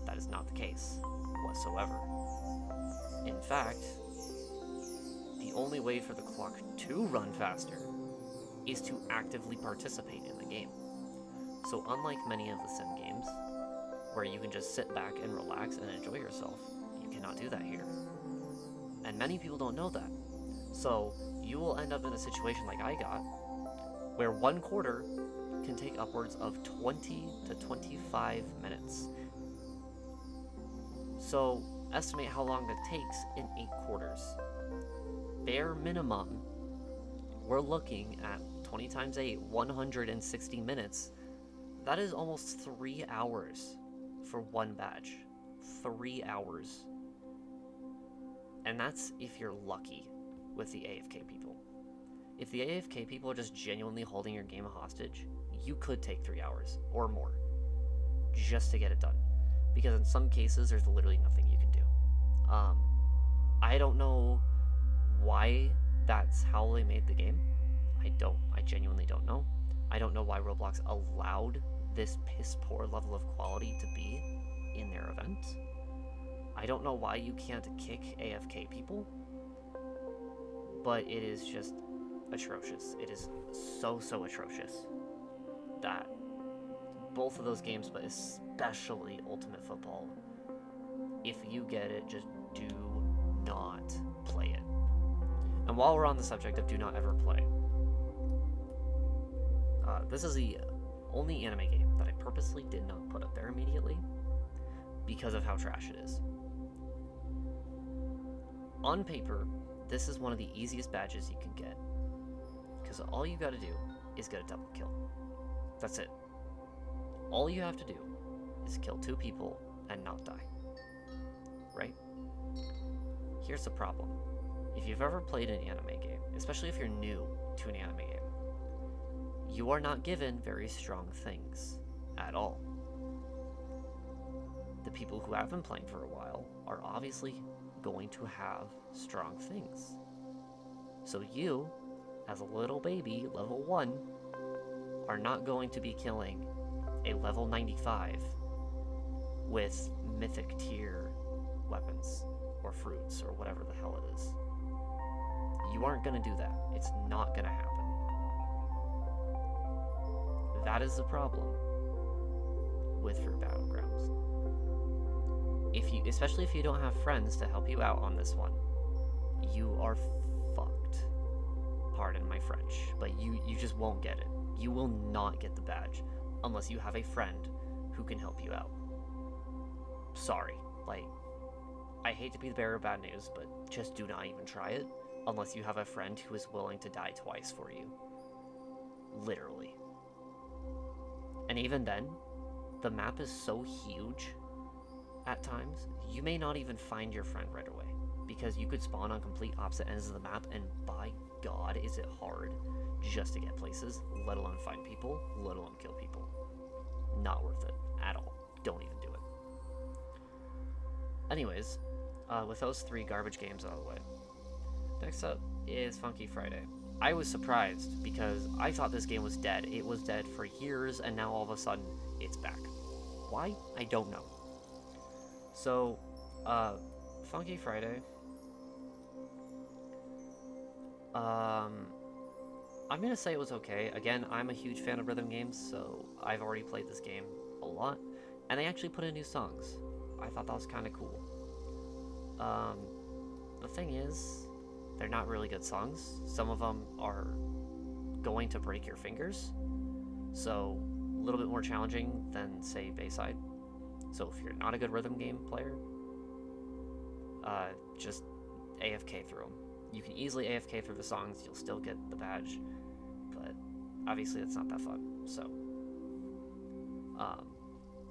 A: That is not the case whatsoever. In fact, the only way for the clock to run faster is to actively participate in the game. So unlike many of the sim games, where you can just sit back and relax and enjoy yourself, you cannot do that here. And many people don't know that. So you will end up in a situation like I got, where 1/4 can take upwards of 20 to 25 minutes. So estimate how long that takes in 8 quarters. Bare minimum, we're looking at 20 times 8, 160 minutes. That is almost 3 hours for one badge. 3 hours. And that's if you're lucky with the AFK people. If the AFK people are just genuinely holding your game hostage, you could take 3 hours or more just to get it done. Because in some cases, there's literally nothing you can do. I don't know why that's how they made the game. I genuinely don't know. I don't know why Roblox allowed this piss poor level of quality to be in their event. I don't know why you can't kick AFK people, but it is just atrocious. It is so atrocious that both of those games, but especially Ultimate Football, if you get it, just do not play it. And while we're on the subject of do not ever play, this is the only anime game that I purposely did not put up there immediately because of how trash it is. On paper, this is one of the easiest badges you can get, because all you gotta do is get a double kill. That's it. All you have to do is kill 2 people and not die. Right? Here's the problem. If you've ever played an anime game, especially if you're new to an anime game, you are not given very strong things at all. The people who have been playing for a while are obviously going to have strong things. So you, as a little baby, level 1, are not going to be killing a level 95 with mythic tier weapons or fruits or whatever the hell it is. You aren't going to do that. It's not going to happen. That is the problem with Fruit Battlegrounds. Especially if you don't have friends to help you out on this one, you are fucked. Pardon my French, but you just won't get it. You will not get the badge unless you have a friend who can help you out. Sorry, I hate to be the bearer of bad news, but just do not even try it unless you have a friend who is willing to die twice for you. Literally. And even then, the map is so huge at times, you may not even find your friend right away, because you could spawn on complete opposite ends of the map, and by God, is it hard just to get places, let alone find people, let alone kill people. Not worth it at all. Don't even do it. Anyways, with those 3 garbage games out of the way, next up is Funky Friday. I was surprised because I thought this game was dead. It was dead for years, and now all of a sudden, it's back. Why? I don't know. So, Funky Friday, I'm gonna say it was okay. Again, I'm a huge fan of rhythm games, so I've already played this game a lot, and they actually put in new songs. I thought that was kind of cool. The thing is, they're not really good songs. Some of them are going to break your fingers, so a little bit more challenging than, say, Bayside. So if you're not a good rhythm game player, just AFK through them. You can easily AFK through the songs, you'll still get the badge, but obviously it's not that fun, so.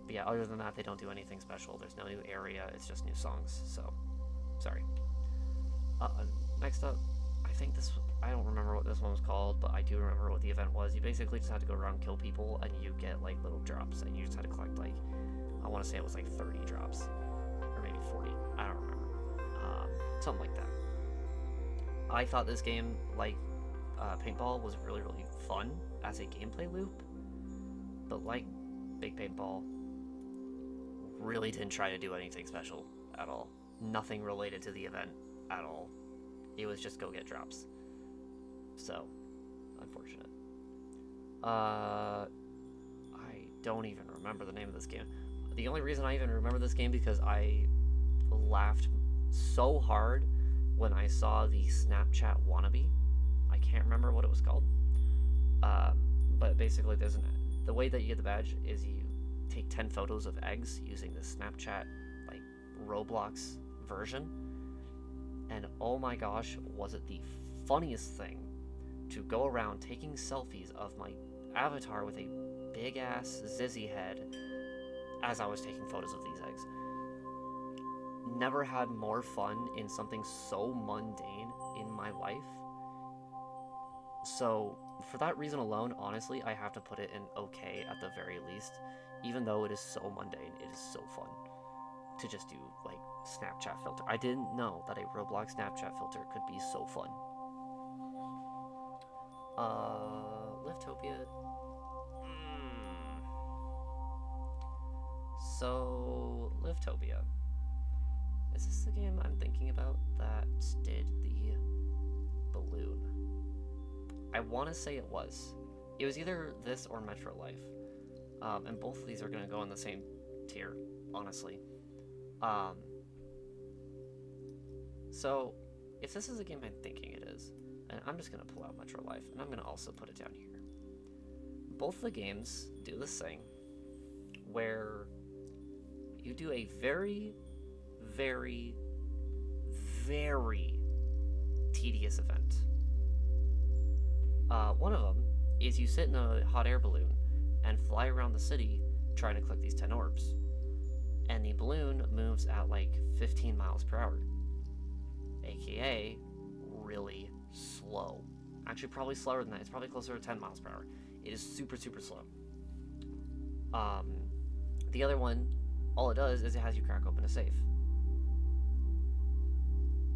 A: But yeah, other than that, they don't do anything special. There's no new area, it's just new songs, so, sorry. Next up, I don't remember what this one was called, but I do remember what the event was. You basically just had to go around and kill people, and you get, little drops, and you just had to collect, I want to say it was 30 drops, or maybe 40, I don't remember, something like that. I thought this game, Paintball, was really, really fun as a gameplay loop, but Big Paintball, really didn't try to do anything special at all. Nothing related to the event at all. It was just go get drops. So, unfortunate. I don't even remember the name of this game. The only reason I even remember this game because I laughed so hard when I saw the Snapchat wannabe. I can't remember what it was called. Uh, but basically, the way that you get the badge is you take 10 photos of eggs using the Snapchat like Roblox version, and oh my gosh, was it the funniest thing to go around taking selfies of my avatar with a big ass Zizzy head as I was taking photos of these eggs. Never had more fun in something so mundane in my life. So, for that reason alone, honestly, I have to put it in okay at the very least. Even though it is so mundane, it is so fun to just do, like, Snapchat filter. I didn't know that a Roblox Snapchat filter could be so fun. Liftopia. So, Liftopia. Is this the game I'm thinking about that did the balloon? I want to say it was. It was either this or Metro Life. And both of these are going to go in the same tier, honestly. So, if this is a game I'm thinking it is, and I'm just going to pull out Metro Life, and I'm going to also put it down here. Both the games do this thing where you do a very, very, very tedious event. One of them is you sit in a hot air balloon and fly around the city trying to collect these 10 orbs. And the balloon moves at like 15 miles per hour. AKA, really slow. Actually, probably slower than that. It's probably closer to 10 miles per hour. It is super, super slow. The other one, all it does is it has you crack open a safe.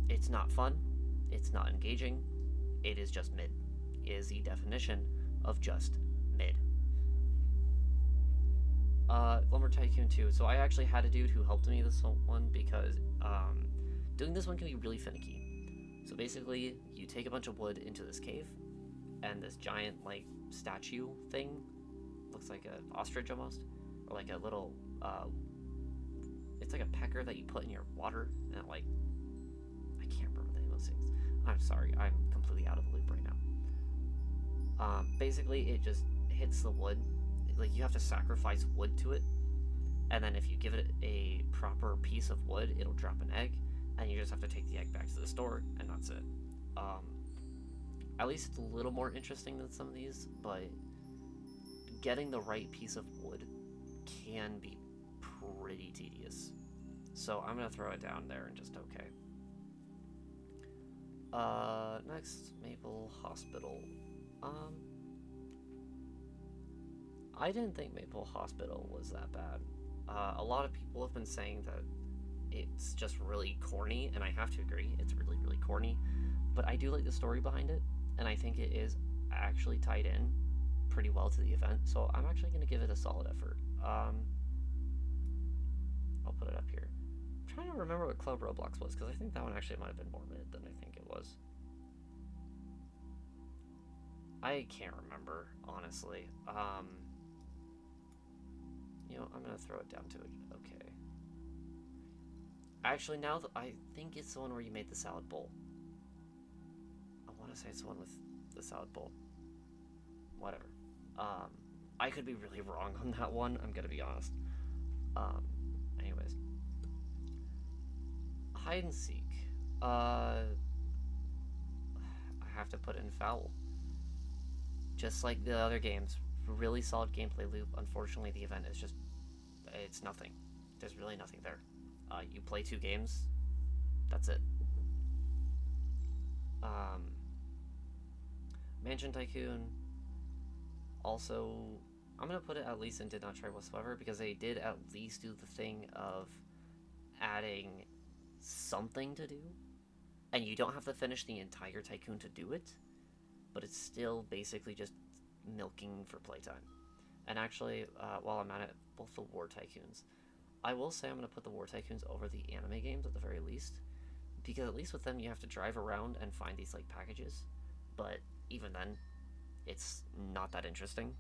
A: It's not fun. It's not engaging. It is just mid. It is the definition of just mid. Lumber Tycoon 2. So I actually had a dude who helped me this one because doing this one can be really finicky. So basically, you take a bunch of wood into this cave, and this giant like statue thing, looks like an ostrich almost, or like a little it's like a pecker that you put in your water, and it like, I can't remember the name of those things. I'm sorry, I'm completely out of the loop right now. Basically, it just hits the wood. Like, you have to sacrifice wood to it, and then if you give it a proper piece of wood, it'll drop an egg, and you just have to take the egg back to the store, and that's it. At least it's a little more interesting than some of these, but getting the right piece of wood can be pretty tedious. So I'm gonna throw it down there and just okay. Next, Maple Hospital. I didn't think Maple Hospital was that bad. A lot of people have been saying that it's just really corny, and I have to agree, it's really, really corny. But I do like the story behind it, and I think it is actually tied in pretty well to the event, so I'm actually going to give it a solid effort. I'll put it up here. I'm trying to remember what Club Roblox was, because I think that one actually might have been more mid than I think it was. I can't remember, honestly. You know, I'm going to throw it down to it. Okay. Actually, now I think it's the one where you made the salad bowl. I want to say it's the one with the salad bowl. Whatever. I could be really wrong on that one, I'm gonna be honest. Anyways. Hide and seek. I have to put in foul. Just like the other games, really solid gameplay loop. Unfortunately, the event is just, it's nothing. There's really nothing there. You play 2 games, that's it. Mansion Tycoon. Also, I'm gonna put it at least in did not try whatsoever, because they did at least do the thing of adding something to do, and you don't have to finish the entire Tycoon to do it, but it's still basically just milking for playtime. And actually, while I'm at it, both the War Tycoons. I will say I'm gonna put the War Tycoons over the anime games at the very least, because at least with them you have to drive around and find these like packages, but even then, it's not that interesting,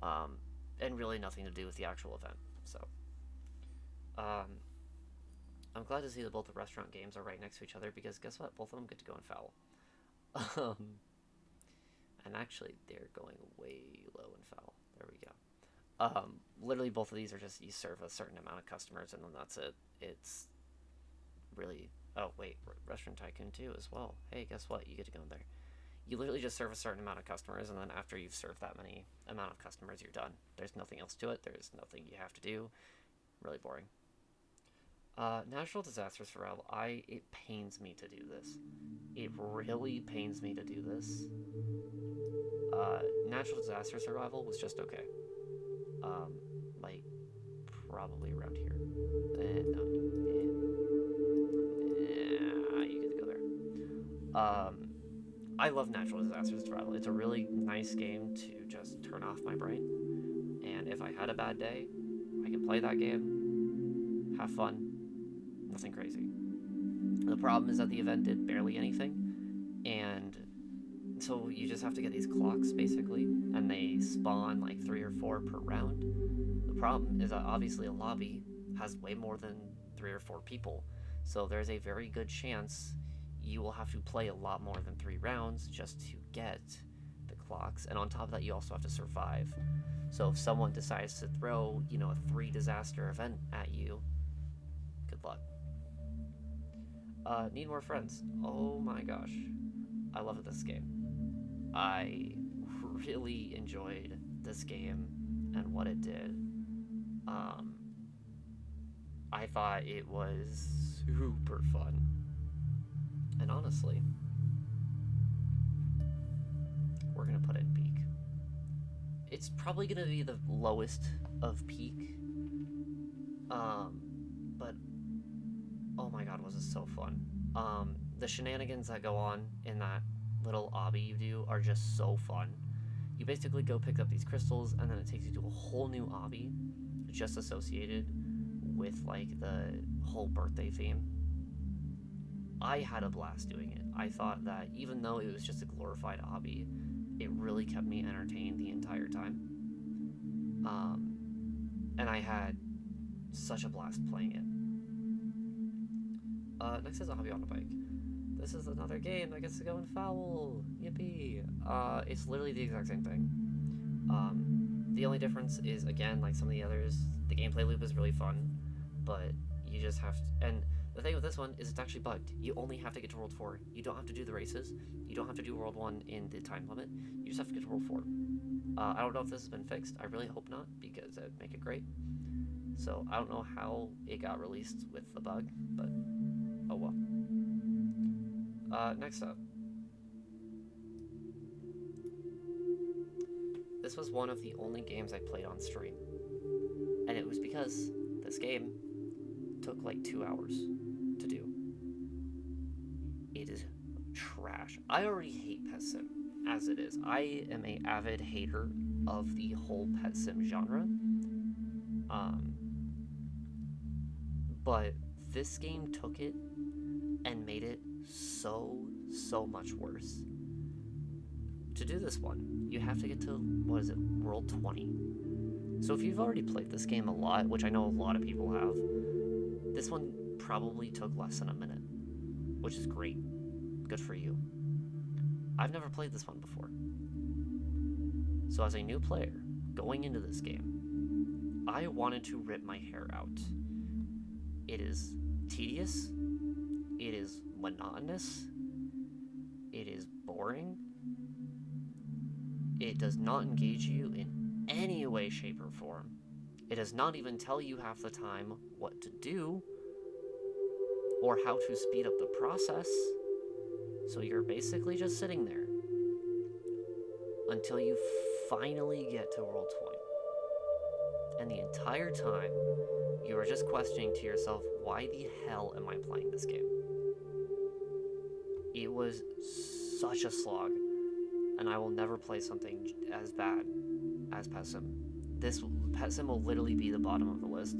A: and really nothing to do with the actual event. So, I'm glad to see that both the restaurant games are right next to each other because guess what? Both of them get to go in foul. Um, and actually, they're going way low in foul. There we go. Literally, both of these are just you serve a certain amount of customers and then that's it. It's really. Oh wait, Restaurant Tycoon 2 as well. Hey, guess what? You get to go in there. You literally just serve a certain amount of customers, and then after you've served that many amount of customers, you're done. There's nothing else to it. There's nothing you have to do. Really boring. Natural disaster survival. It pains me to do this. It really pains me to do this. Natural disaster survival was just okay. Like probably around here. No, you get to go there. I love natural disaster survival. It's a really nice game to just turn off my brain. And if I had a bad day, I can play that game, have fun, nothing crazy. The problem is that the event did barely anything, and so you just have to get these clocks basically, and they spawn like 3 or 4 per round. The problem is that obviously a lobby has way more than 3 or 4 people, so there's a very good chance you will have to play a lot more than 3 rounds just to get the clocks, and on top of that you also have to survive. So if someone decides to throw, a 3 disaster event at you, good luck. Need more friends. Oh my gosh. I love this game. I really enjoyed this game and what it did. I thought it was super fun. And honestly, we're gonna put it in peak. It's probably gonna be the lowest of peak. But oh my god, was it so fun. The shenanigans that go on in that little obby you do are just so fun. You basically go pick up these crystals and then it takes you to a whole new obby just associated with like the whole birthday theme. I had a blast doing it. I thought that even though it was just a glorified obby, it really kept me entertained the entire time. And I had such a blast playing it. Next is a hobby on a bike. This is another game that gets to go in foul. Yippee. It's literally the exact same thing. The only difference is, again, like some of the others, the gameplay loop is really fun, but you just have to, and the thing with this one is it's actually bugged. You only have to get to World 4. You don't have to do the races. You don't have to do World 1 in the time limit. You just have to get to World 4. I don't know if this has been fixed. I really hope not, because that would make it great. So I don't know how it got released with the bug, but oh well. Next up. This was one of the only games I played on stream. And it was because this game took like 2 hours to do. It is trash. I already hate Pet Sim as it is. I am an avid hater of the whole Pet Sim genre. But this game took it and made it so much worse. To do this one, you have to get to, World 20. So if you've already played this game a lot, which I know a lot of people have, this one probably took less than a minute, which is great. Good for you. I've never played this one before. So as a new player, going into this game, I wanted to rip my hair out. It is tedious, it is monotonous, it is boring, it does not engage you in any way, shape, or form. It does not even tell you half the time what to do or how to speed up the process. So you're basically just sitting there until you finally get to World 20. And the entire time, you are just questioning to yourself, why the hell am I playing this game? It was such a slog, and I will never play something as bad as Pet Sim. This Pet Sim will literally be the bottom of the list.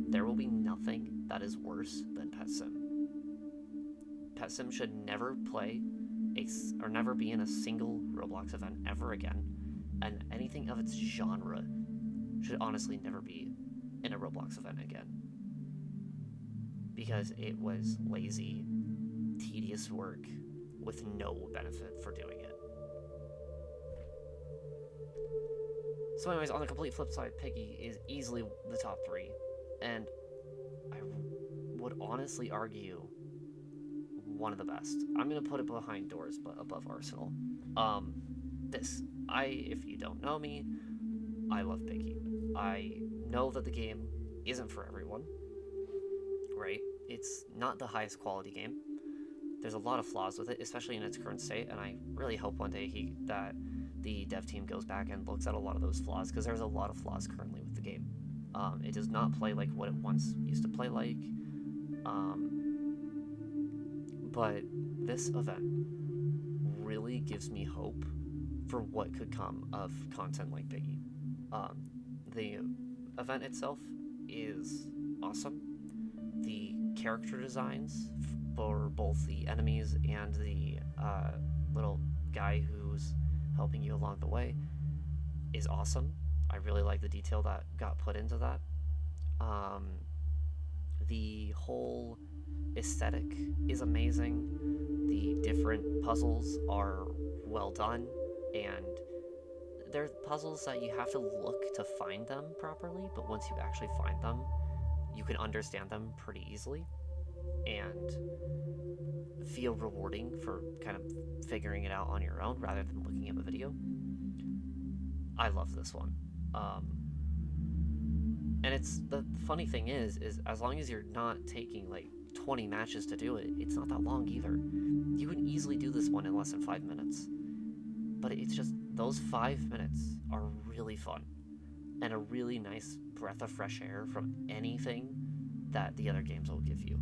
A: There will be nothing that is worse than Pet Sim. Pet Sim should never play or never be in a single Roblox event ever again, and anything of its genre should honestly never be in a Roblox event again. because it was lazy, tedious work with no benefit for doing it. So anyways, on the complete flip side, Piggy is easily the top 3, and I would honestly argue one of the best. I'm gonna put it behind Doors, but above Arsenal. If you don't know me, I love Piggy. I know that the game isn't for everyone, right? It's not the highest quality game. There's a lot of flaws with it, especially in its current state, and I really hope one day that the dev team goes back and looks at a lot of those flaws, because there's a lot of flaws currently with the game. It does not play like what it once used to play like, but this event really gives me hope for what could come of content like Piggy. The event itself is awesome. The character designs for both the enemies and the little guy who's helping you along the way is awesome. I really like the detail that got put into that. The whole aesthetic is amazing. The different puzzles are well done, and they're puzzles that you have to look to find them properly, but once you actually find them, you can understand them pretty easily and feel rewarding for kind of figuring it out on your own rather than looking at the video. I love this one. And it's the funny thing is as long as you're not taking like 20 matches to do it, it's not that long either. You can easily do this one in less than 5 minutes. But it's just, those 5 minutes are really fun and a really nice breath of fresh air from anything that the other games will give you,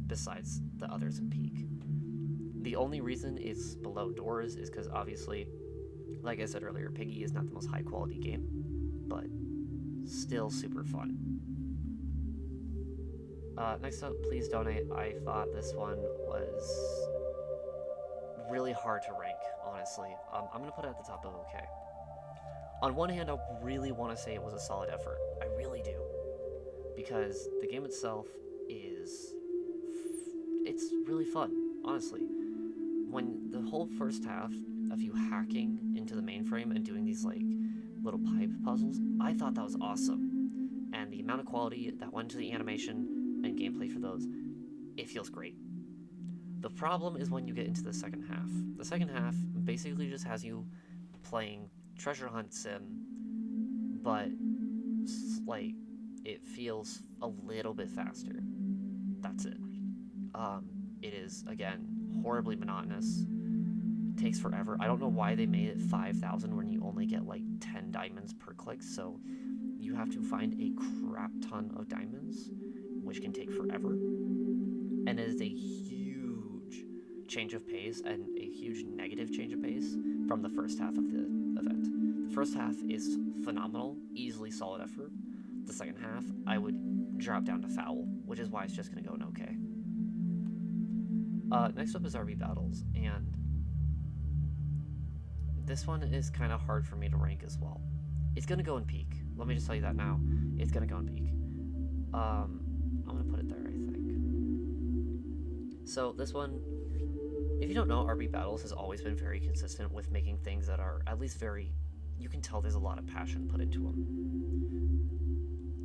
A: besides the others in Peak. The only reason it's below Doors is because obviously, like I said earlier, Piggy is not the most high quality game, but still super fun. Next up, Please Donate. I thought this one was really hard to rank, honestly. I'm going to put it at the top of okay. On one hand, I really want to say it was a solid effort. I really do. Because the game itself it's really fun, honestly. When the whole first half of you hacking into the mainframe and doing these like little pipe puzzles, I thought that was awesome. And the amount of quality that went into the animation and gameplay for those, it feels great. The problem is when you get into the second half. The second half basically just has you playing treasure hunt sim, but like it feels a little bit faster. That's it. It is, again, horribly monotonous. Takes forever. I don't know why they made it 5,000 when you only get like 10 diamonds per click, so you have to find a crap ton of diamonds, which can take forever. And it is a huge change of pace and a huge negative change of pace from the first half of the event. The first half is phenomenal, easily solid effort. The second half, I would drop down to foul, which is why it's just going to go an okay. Next up is RB Battles, and this one is kind of hard for me to rank as well. It's going to go in Peak. Let me just tell you that now. It's going to go in Peak. I'm going to put it there, I think. So this one, if you don't know, RB Battles has always been very consistent with making things that are at least very, you can tell there's a lot of passion put into them.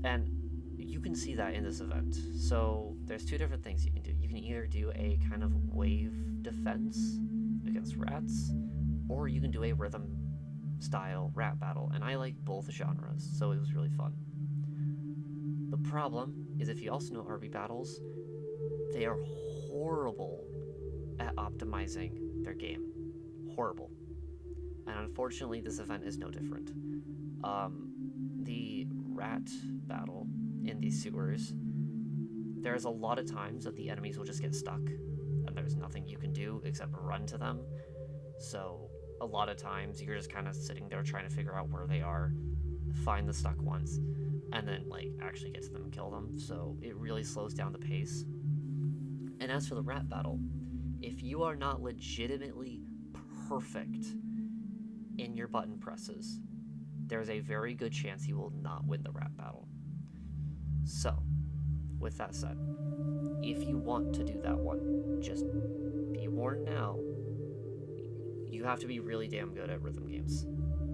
A: And you can see that in this event. So there's two different things you can do. You can either do a kind of wave defense against rats, or you can do a rhythm style rat battle, and I like both genres, so it was really fun. The problem is, if you also know RB Battles, they are horrible at optimizing their game. Horrible. And unfortunately, this event is no different. The rat battle in these sewers, there's a lot of times that the enemies will just get stuck, and there's nothing you can do except run to them. So a lot of times you're just kind of sitting there trying to figure out where they are, find the stuck ones, and then like actually get to them and kill them. So it really slows down the pace. And as for the rat battle, if you are not legitimately perfect in your button presses, there's a very good chance you will not win the rat battle. So with that said, if you want to do that one, just be warned now, you have to be really damn good at rhythm games.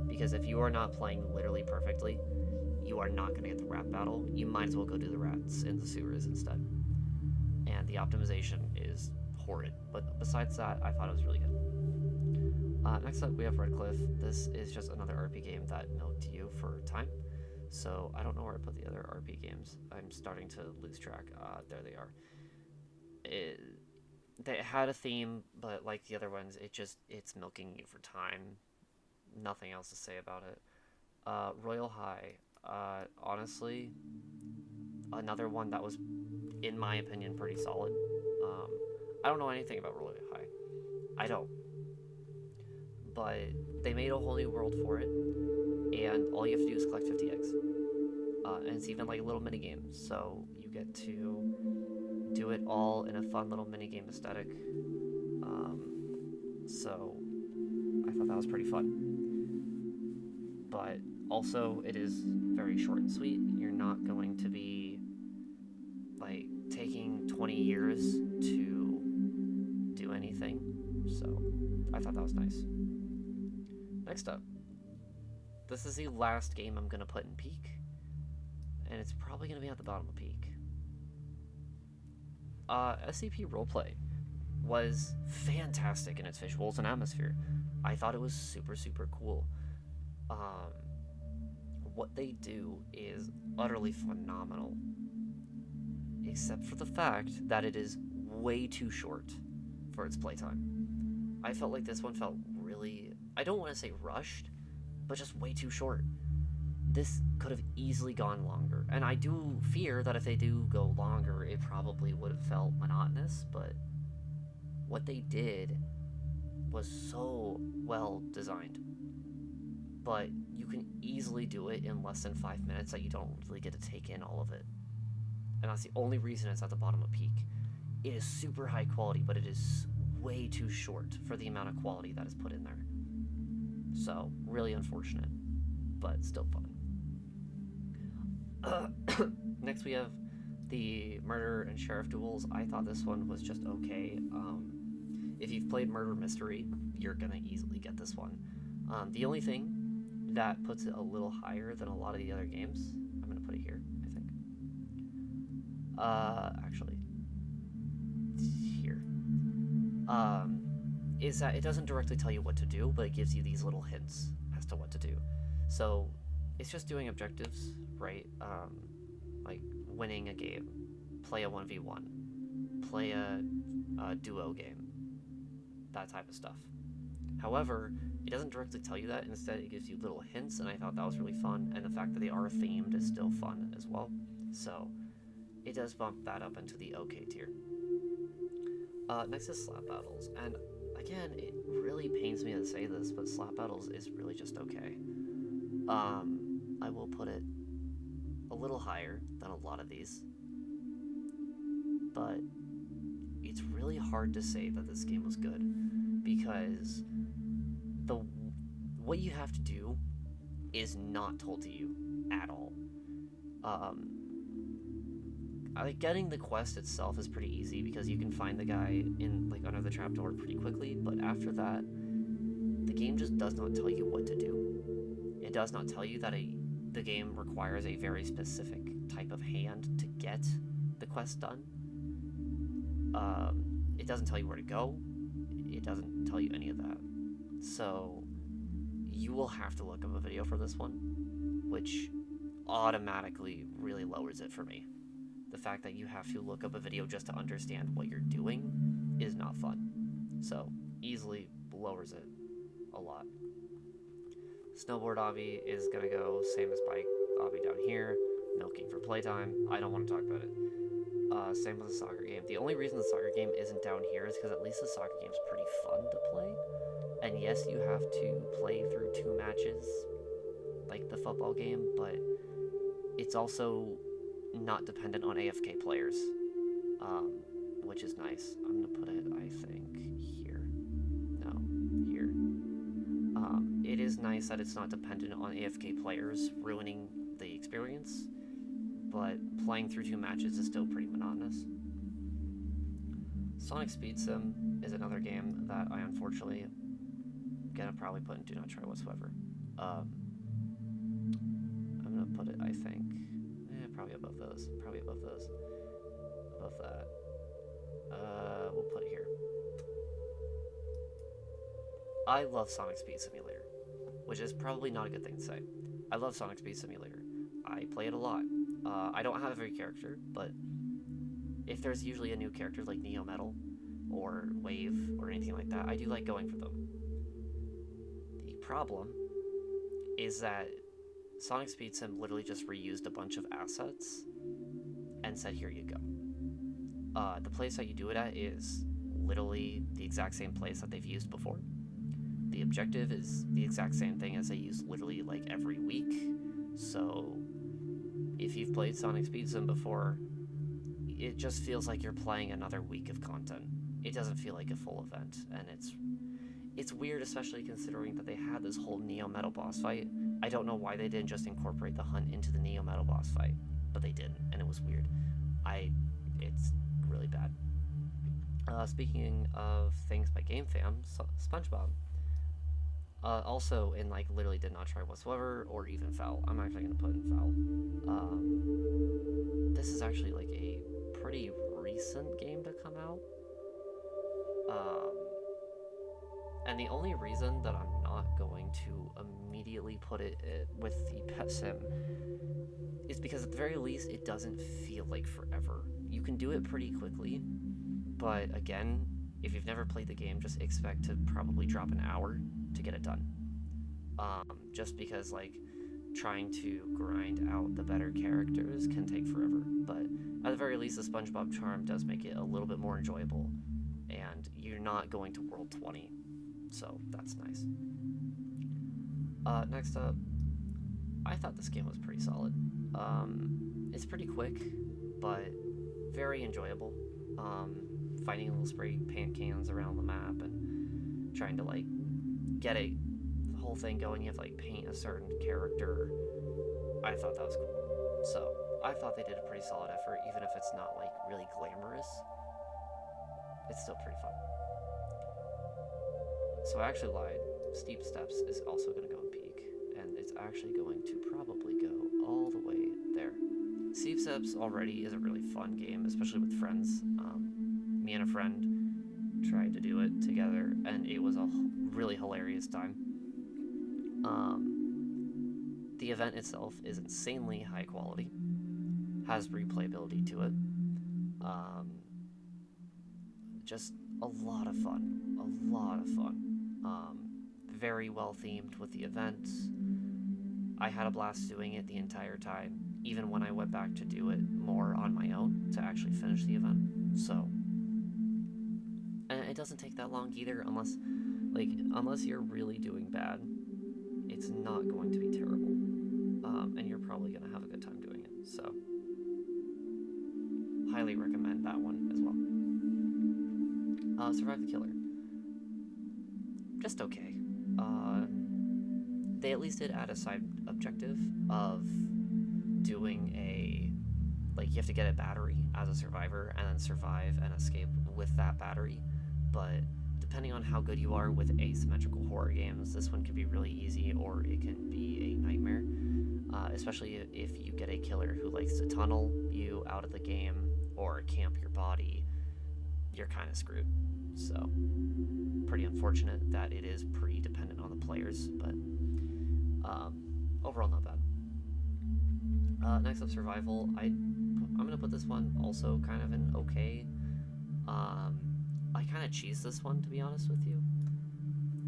A: Because if you are not playing literally perfectly, you are not going to get the rat battle. You might as well go do the rats in the sewers instead. And the optimization is horrid. But besides that, I thought it was really good. Next up, we have Redcliffe. This is just another RP game that note to you for time. So I don't know where I put the other RP games. I'm starting to lose track. There they are. They had a theme, but like the other ones, it's milking you for time. Nothing else to say about it. Royal High. Honestly, another one that was, in my opinion, pretty solid. I don't know anything about Royal High. I don't. But they made a whole new world for it, and all you have to do is collect 50 eggs. And it's even like a little mini game, so you get to do it all in a fun little mini game aesthetic. So I thought that was pretty fun. But also, it is very short and sweet. You're not going to be like taking 20 years to do anything. So I thought that was nice. Next up, this is the last game I'm gonna put in Peak, and it's probably gonna be at the bottom of Peak. SCP Roleplay was fantastic in its visuals and atmosphere. I thought it was super, super cool. What they do is utterly phenomenal, except for the fact that it is way too short for its playtime. I felt like this one felt really, I don't want to say rushed, but just way too short. This could have easily gone longer, and I do fear that if they do go longer, it probably would have felt monotonous, but what they did was so well designed. But you can easily do it in less than 5 minutes that you don't really get to take in all of it. And that's the only reason it's at the bottom of Peak. It is super high quality, but it is way too short for the amount of quality that is put in there. So, really unfortunate, but still fun. Next we have the Murder and Sheriff Duels. I thought this one was just okay. If you've played Murder Mystery, you're gonna easily get this one. The only thing that puts it a little higher than a lot of the other games, I'm gonna put it here, I think. Actually, here. Is that it doesn't directly tell you what to do, but it gives you these little hints as to what to do. So it's just doing objectives, right? Like winning a game, play a 1v1, play a duo game, that type of stuff. However, it doesn't directly tell you that. Instead, it gives you little hints, and I thought that was really fun. And the fact that they are themed is still fun as well. So it does bump that up into the okay tier. Next is Slap Battles, and again, it really pains me to say this, but Slap Battles is really just okay. I will put it a little higher than a lot of these, but it's really hard to say that this game was good, because what you have to do is not told to you at all. Getting the quest itself is pretty easy because you can find the guy in under the trapdoor pretty quickly, but after that, the game just does not tell you what to do. It does not tell you that the game requires a very specific type of hand to get the quest done. It doesn't tell you where to go. It doesn't tell you any of that. So you will have to look up a video for this one, which automatically really lowers it for me. The fact that you have to look up a video just to understand what you're doing is not fun. So easily lowers it a lot. Snowboard obby is gonna go same as bike obby down here, milking for playtime. I don't want to talk about it. Same with the soccer game. The only reason the soccer game isn't down here is because at least the soccer game's pretty fun to play. And yes, you have to play through 2 matches, like the football game, but it's also not dependent on AFK players, which is nice. I'm gonna put it, I think, here. No, here. It is nice that it's not dependent on AFK players ruining the experience, but playing through 2 matches is still pretty monotonous. Sonic Speed Sim is another game that I unfortunately gonna probably put in Do Not Try whatsoever. I'm gonna put it, I think, probably above those. Probably above those. Above that. We'll put it here. I love Sonic Speed Simulator, which is probably not a good thing to say. I love Sonic Speed Simulator. I play it a lot. I don't have every character, but if there's usually a new character like Neo Metal or Wave or anything like that, I do like going for them. The problem is that Sonic Speed Sim literally just reused a bunch of assets and said, here you go. The place that you do it at is literally the exact same place that they've used before. The objective is the exact same thing as they use literally like every week. So if you've played Sonic Speed Sim before, it just feels like you're playing another week of content. It doesn't feel like a full event, and it's weird, especially considering that they had this whole Neo Metal boss fight. I don't know why they didn't just incorporate the hunt into the Neo Metal boss fight, but they didn't, and it was weird. It's really bad. Speaking of things by GameFam, SpongeBob. Also in like literally did not try whatsoever or even foul. I'm actually gonna put in foul. This is actually like a pretty recent game to come out. And the only reason that I'm not going to immediately put it with the pet sim is because at the very least it doesn't feel like forever. You can do it pretty quickly, but again, if you've never played the game, just expect to probably drop an hour to get it done. Just because like trying to grind out the better characters can take forever, but at the very least the SpongeBob charm does make it a little bit more enjoyable, and you're not going to World 20, so that's nice. Next up, I thought this game was pretty solid. It's pretty quick, but very enjoyable. Finding little spray paint cans around the map and trying to like get the whole thing going. You have to like paint a certain character. I thought that was cool. So I thought they did a pretty solid effort, even if it's not like really glamorous. It's still pretty fun. So I actually lied. Steep Steps is also going to go in peak, and it's actually going to probably go all the way there. Steep Steps already is a really fun game, especially with friends. Me and a friend tried to do it together, and it was a really hilarious time. The event itself is insanely high quality, has replayability to it. Just a lot of fun. Very well themed with the events. I had a blast doing it the entire time, even when I went back to do it more on my own to actually finish the event. So, and it doesn't take that long either, unless you're really doing bad, it's not going to be terrible, and you're probably gonna have a good time doing it. So, highly recommend that one as well. Survive the Killer. Just okay. They at least did add a side objective of doing you have to get a battery as a survivor and then survive and escape with that battery. But depending on how good you are with asymmetrical horror games, this one can be really easy or it can be a nightmare. Especially if you get a killer who likes to tunnel you out of the game or camp your body, you're kind of screwed. So, pretty unfortunate that it is pretty dependent on the players, but overall not bad. Next up, Survival. I'm gonna put this one also kind of an okay. I kind of cheesed this one, to be honest with you.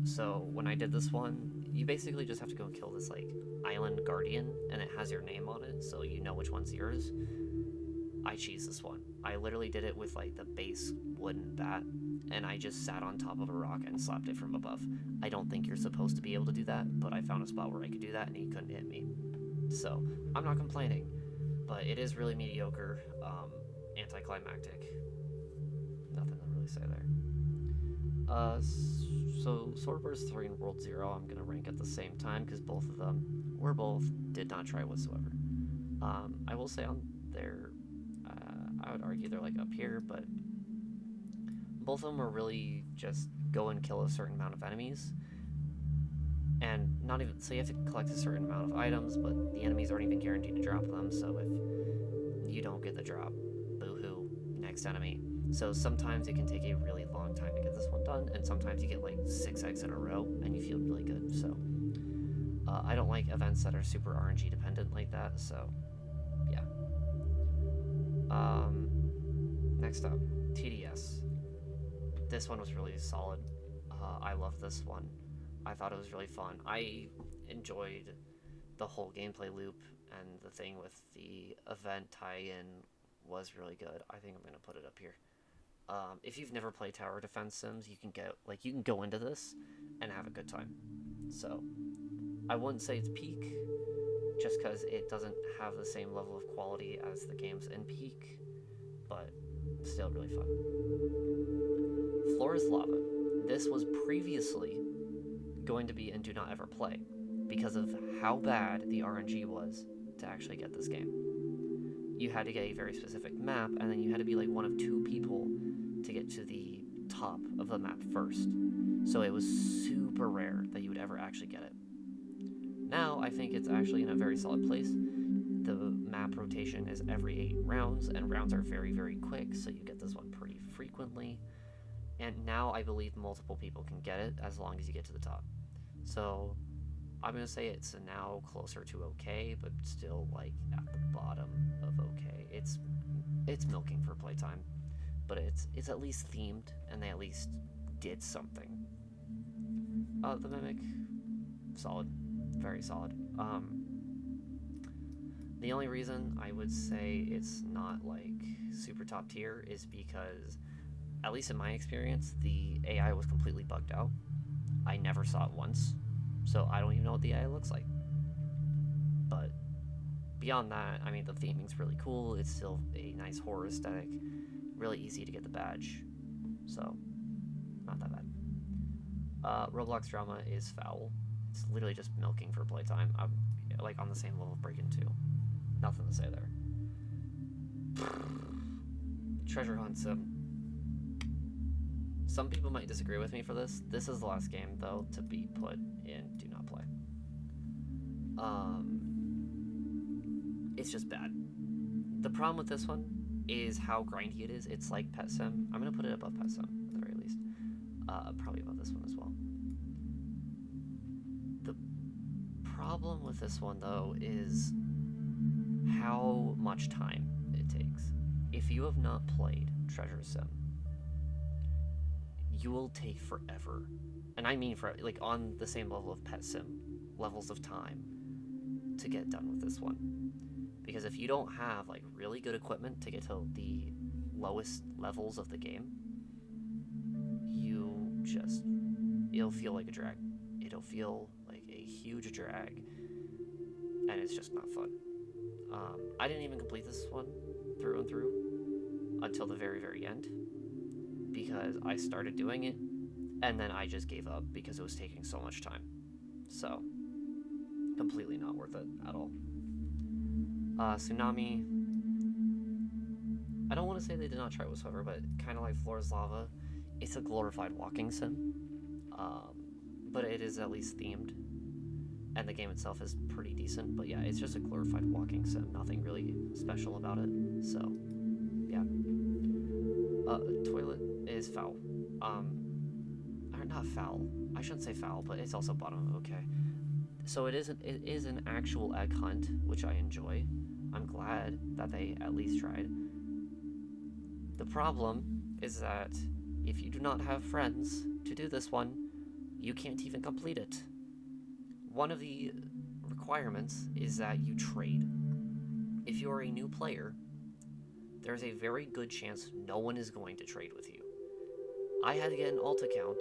A: So when I did this one, you basically just have to go kill this like island guardian, and it has your name on it, so you know which one's yours. I cheesed this one. I literally did it with like the base wooden bat, and I just sat on top of a rock and slapped it from above. I don't think you're supposed to be able to do that, but I found a spot where I could do that and he couldn't hit me. So, I'm not complaining, but it is really mediocre, anticlimactic. Nothing to really say there. So Sword vs. 3 and World 0 I'm going to rank at the same time because both of them did not try whatsoever. I will say on they're, I would argue they're like up here, but both of them are really just go and kill a certain amount of enemies. And not even, so you have to collect a certain amount of items, but the enemies aren't even guaranteed to drop them, so if you don't get the drop, boo-hoo, next enemy. So sometimes it can take a really long time to get this one done, and sometimes you get like 6 eggs in a row, and you feel really good, so. I don't like events that are super RNG dependent like that, so, yeah. Next up, TDS. This one was really solid. I love this one. I thought it was really fun. I enjoyed the whole gameplay loop, and the thing with the event tie-in was really good. I think I'm gonna put it up here. If you've never played tower defense sims, you can go into this and have a good time. So I wouldn't say it's peak, just because it doesn't have the same level of quality as the games in peak, but still really fun. Floor is Lava. This was previously going to be in Do Not Ever Play because of how bad the RNG was to actually get this game. You had to get a very specific map, and then you had to be like one of 2 people to get to the top of the map first. So it was super rare that you would ever actually get it. Now, I think it's actually in a very solid place. The map rotation is every 8 rounds, and rounds are very, very quick, so you get this one pretty frequently. And now I believe multiple people can get it as long as you get to the top. So I'm going to say it's now closer to okay, but still like at the bottom of okay. It's milking for playtime, but it's at least themed, and they at least did something. The Mimic, solid. Very solid. The only reason I would say it's not like super top tier is because, at least in my experience, the AI was completely bugged out. I never saw it once, so I don't even know what the AI looks like. But beyond that, I mean, the theming's really cool. It's still a nice horror aesthetic, really easy to get the badge, so not that bad. Roblox Drama is foul. It's literally just milking for playtime. I'm like on the same level of Breakin' 2. Nothing to say there. Treasure Hunt Sim. Some people might disagree with me for this. This is the last game, though, to be put in Do Not Play. It's just bad. The problem with this one is how grindy it is. It's like Pet Sim. I'm going to put it above Pet Sim, at the very least. Probably above this one as well. The problem with this one, though, is how much time it takes. If you have not played Treasure Sim, you will take forever, and I mean for like on the same level of Pet Sim levels of time to get done with this one. Because if you don't have like really good equipment to get to the lowest levels of the game, it'll feel like a drag. It'll feel like a huge drag, and it's just not fun. I didn't even complete this one through and through until the very, very end, because I started doing it, and then I just gave up because it was taking so much time. So, completely not worth it at all. Tsunami, I don't want to say they did not try whatsoever, but kind of like Floor is Lava, it's a glorified walking sim, but it is at least themed, and the game itself is pretty decent, but yeah, it's just a glorified walking sim, nothing really special about it, so, yeah. Toilet is foul. Or not foul, I shouldn't say foul, but it's also bottom of okay. So it is an actual egg hunt, which I enjoy. I'm glad that they at least tried. The problem is that if you do not have friends to do this one, you can't even complete it. One of the requirements is that you trade. If you're a new player, there's a very good chance no one is going to trade with you. I had to get an alt account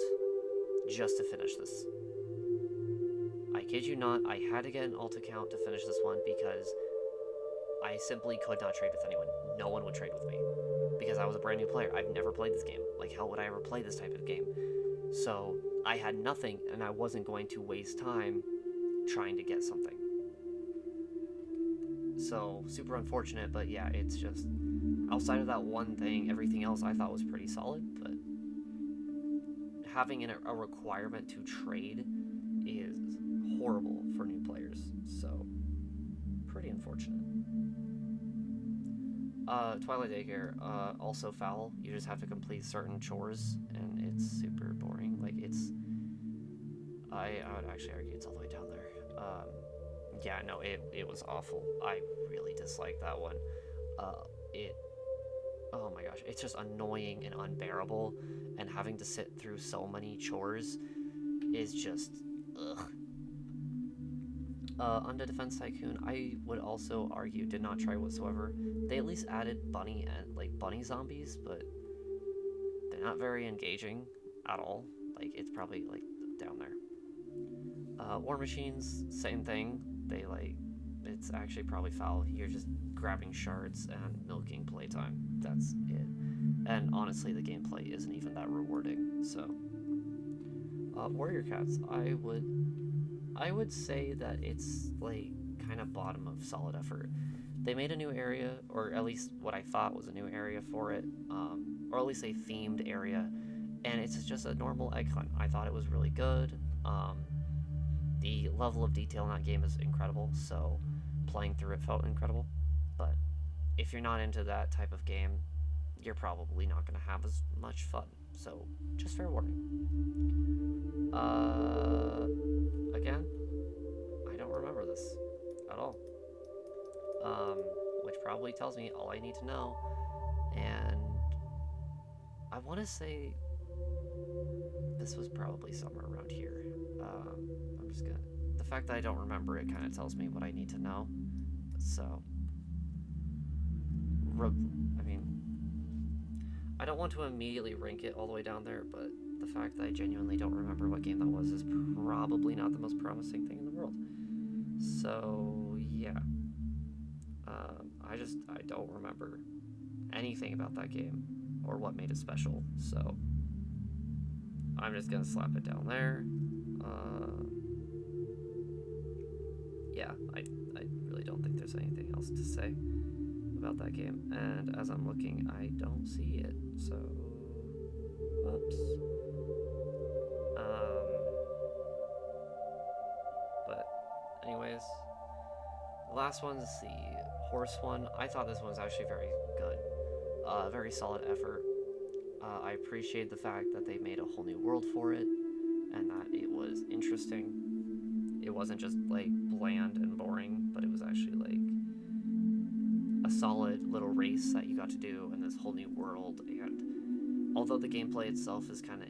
A: just to finish this. I kid you not, I had to get an alt account to finish this one because I simply could not trade with anyone. No one would trade with me because I was a brand new player. I've never played this game. Like, how would I ever play this type of game? So I had nothing, and I wasn't going to waste time trying to get something. So super unfortunate, but yeah, it's just outside of that one thing, everything else I thought was pretty solid. But having a requirement to trade is horrible for new players. So pretty unfortunate. Twilight Daycare, also foul. You just have to complete certain chores, and it's super boring. Like, I would actually argue it's all the way down there. Yeah, no, it was awful. I really disliked that one. It, oh my gosh, it's just annoying and unbearable, and having to sit through so many chores is just, ugh. Undead Defense Tycoon, I would also argue did not try whatsoever. They at least added bunny and like bunny zombies, but they're not very engaging at all. Like, it's probably like down there. War Machines, same thing. They like, it's actually probably foul. You're just grabbing shards and milking playtime. That's it. And honestly, the gameplay isn't even that rewarding. So, Warrior Cats, I would say that it's like kind of bottom of solid effort. They made a new area, or at least what I thought was a new area for it, or at least a themed area, and it's just a normal egg hunt. I thought it was really good. The level of detail in that game is incredible, so playing through it felt incredible. But if you're not into that type of game, you're probably not going to have as much fun. So just fair warning. Again, I don't remember this at all. Which probably tells me all I need to know. And I want to say this was probably somewhere around here. I'm just gonna. The fact that I don't remember it kind of tells me what I need to know. So, I mean, I don't want to immediately rank it all the way down there, but the fact that I genuinely don't remember what game that was is probably not the most promising thing in the world. So, yeah. I don't remember anything about that game or what made it special, so I'm just gonna slap it down there. Yeah, I really don't think there's anything else to say about that game, and as I'm looking, I don't see it, so whoops. But anyways, the last one's the horse one. I thought this one was actually very good. Very solid effort. I appreciate the fact that they made a whole new world for it, and that it was interesting. It wasn't just like bland and boring, but it was actually like a solid little race that you got to do in this whole new world. And although the gameplay itself is kind of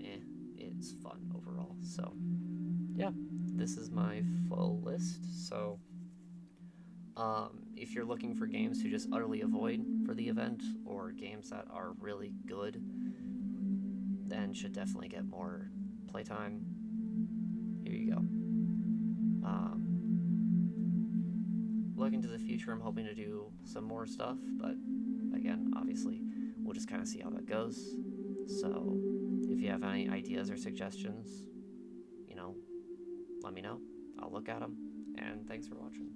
A: it's fun overall. So yeah, this is my full list. So if you're looking for games to just utterly avoid for the event, or games that are really good, then should definitely get more playtime. Here you go. Looking to the future, I'm hoping to do some more stuff, but again, obviously, we'll just kind of see how that goes. So, if you have any ideas or suggestions, let me know. I'll look at them, and thanks for watching.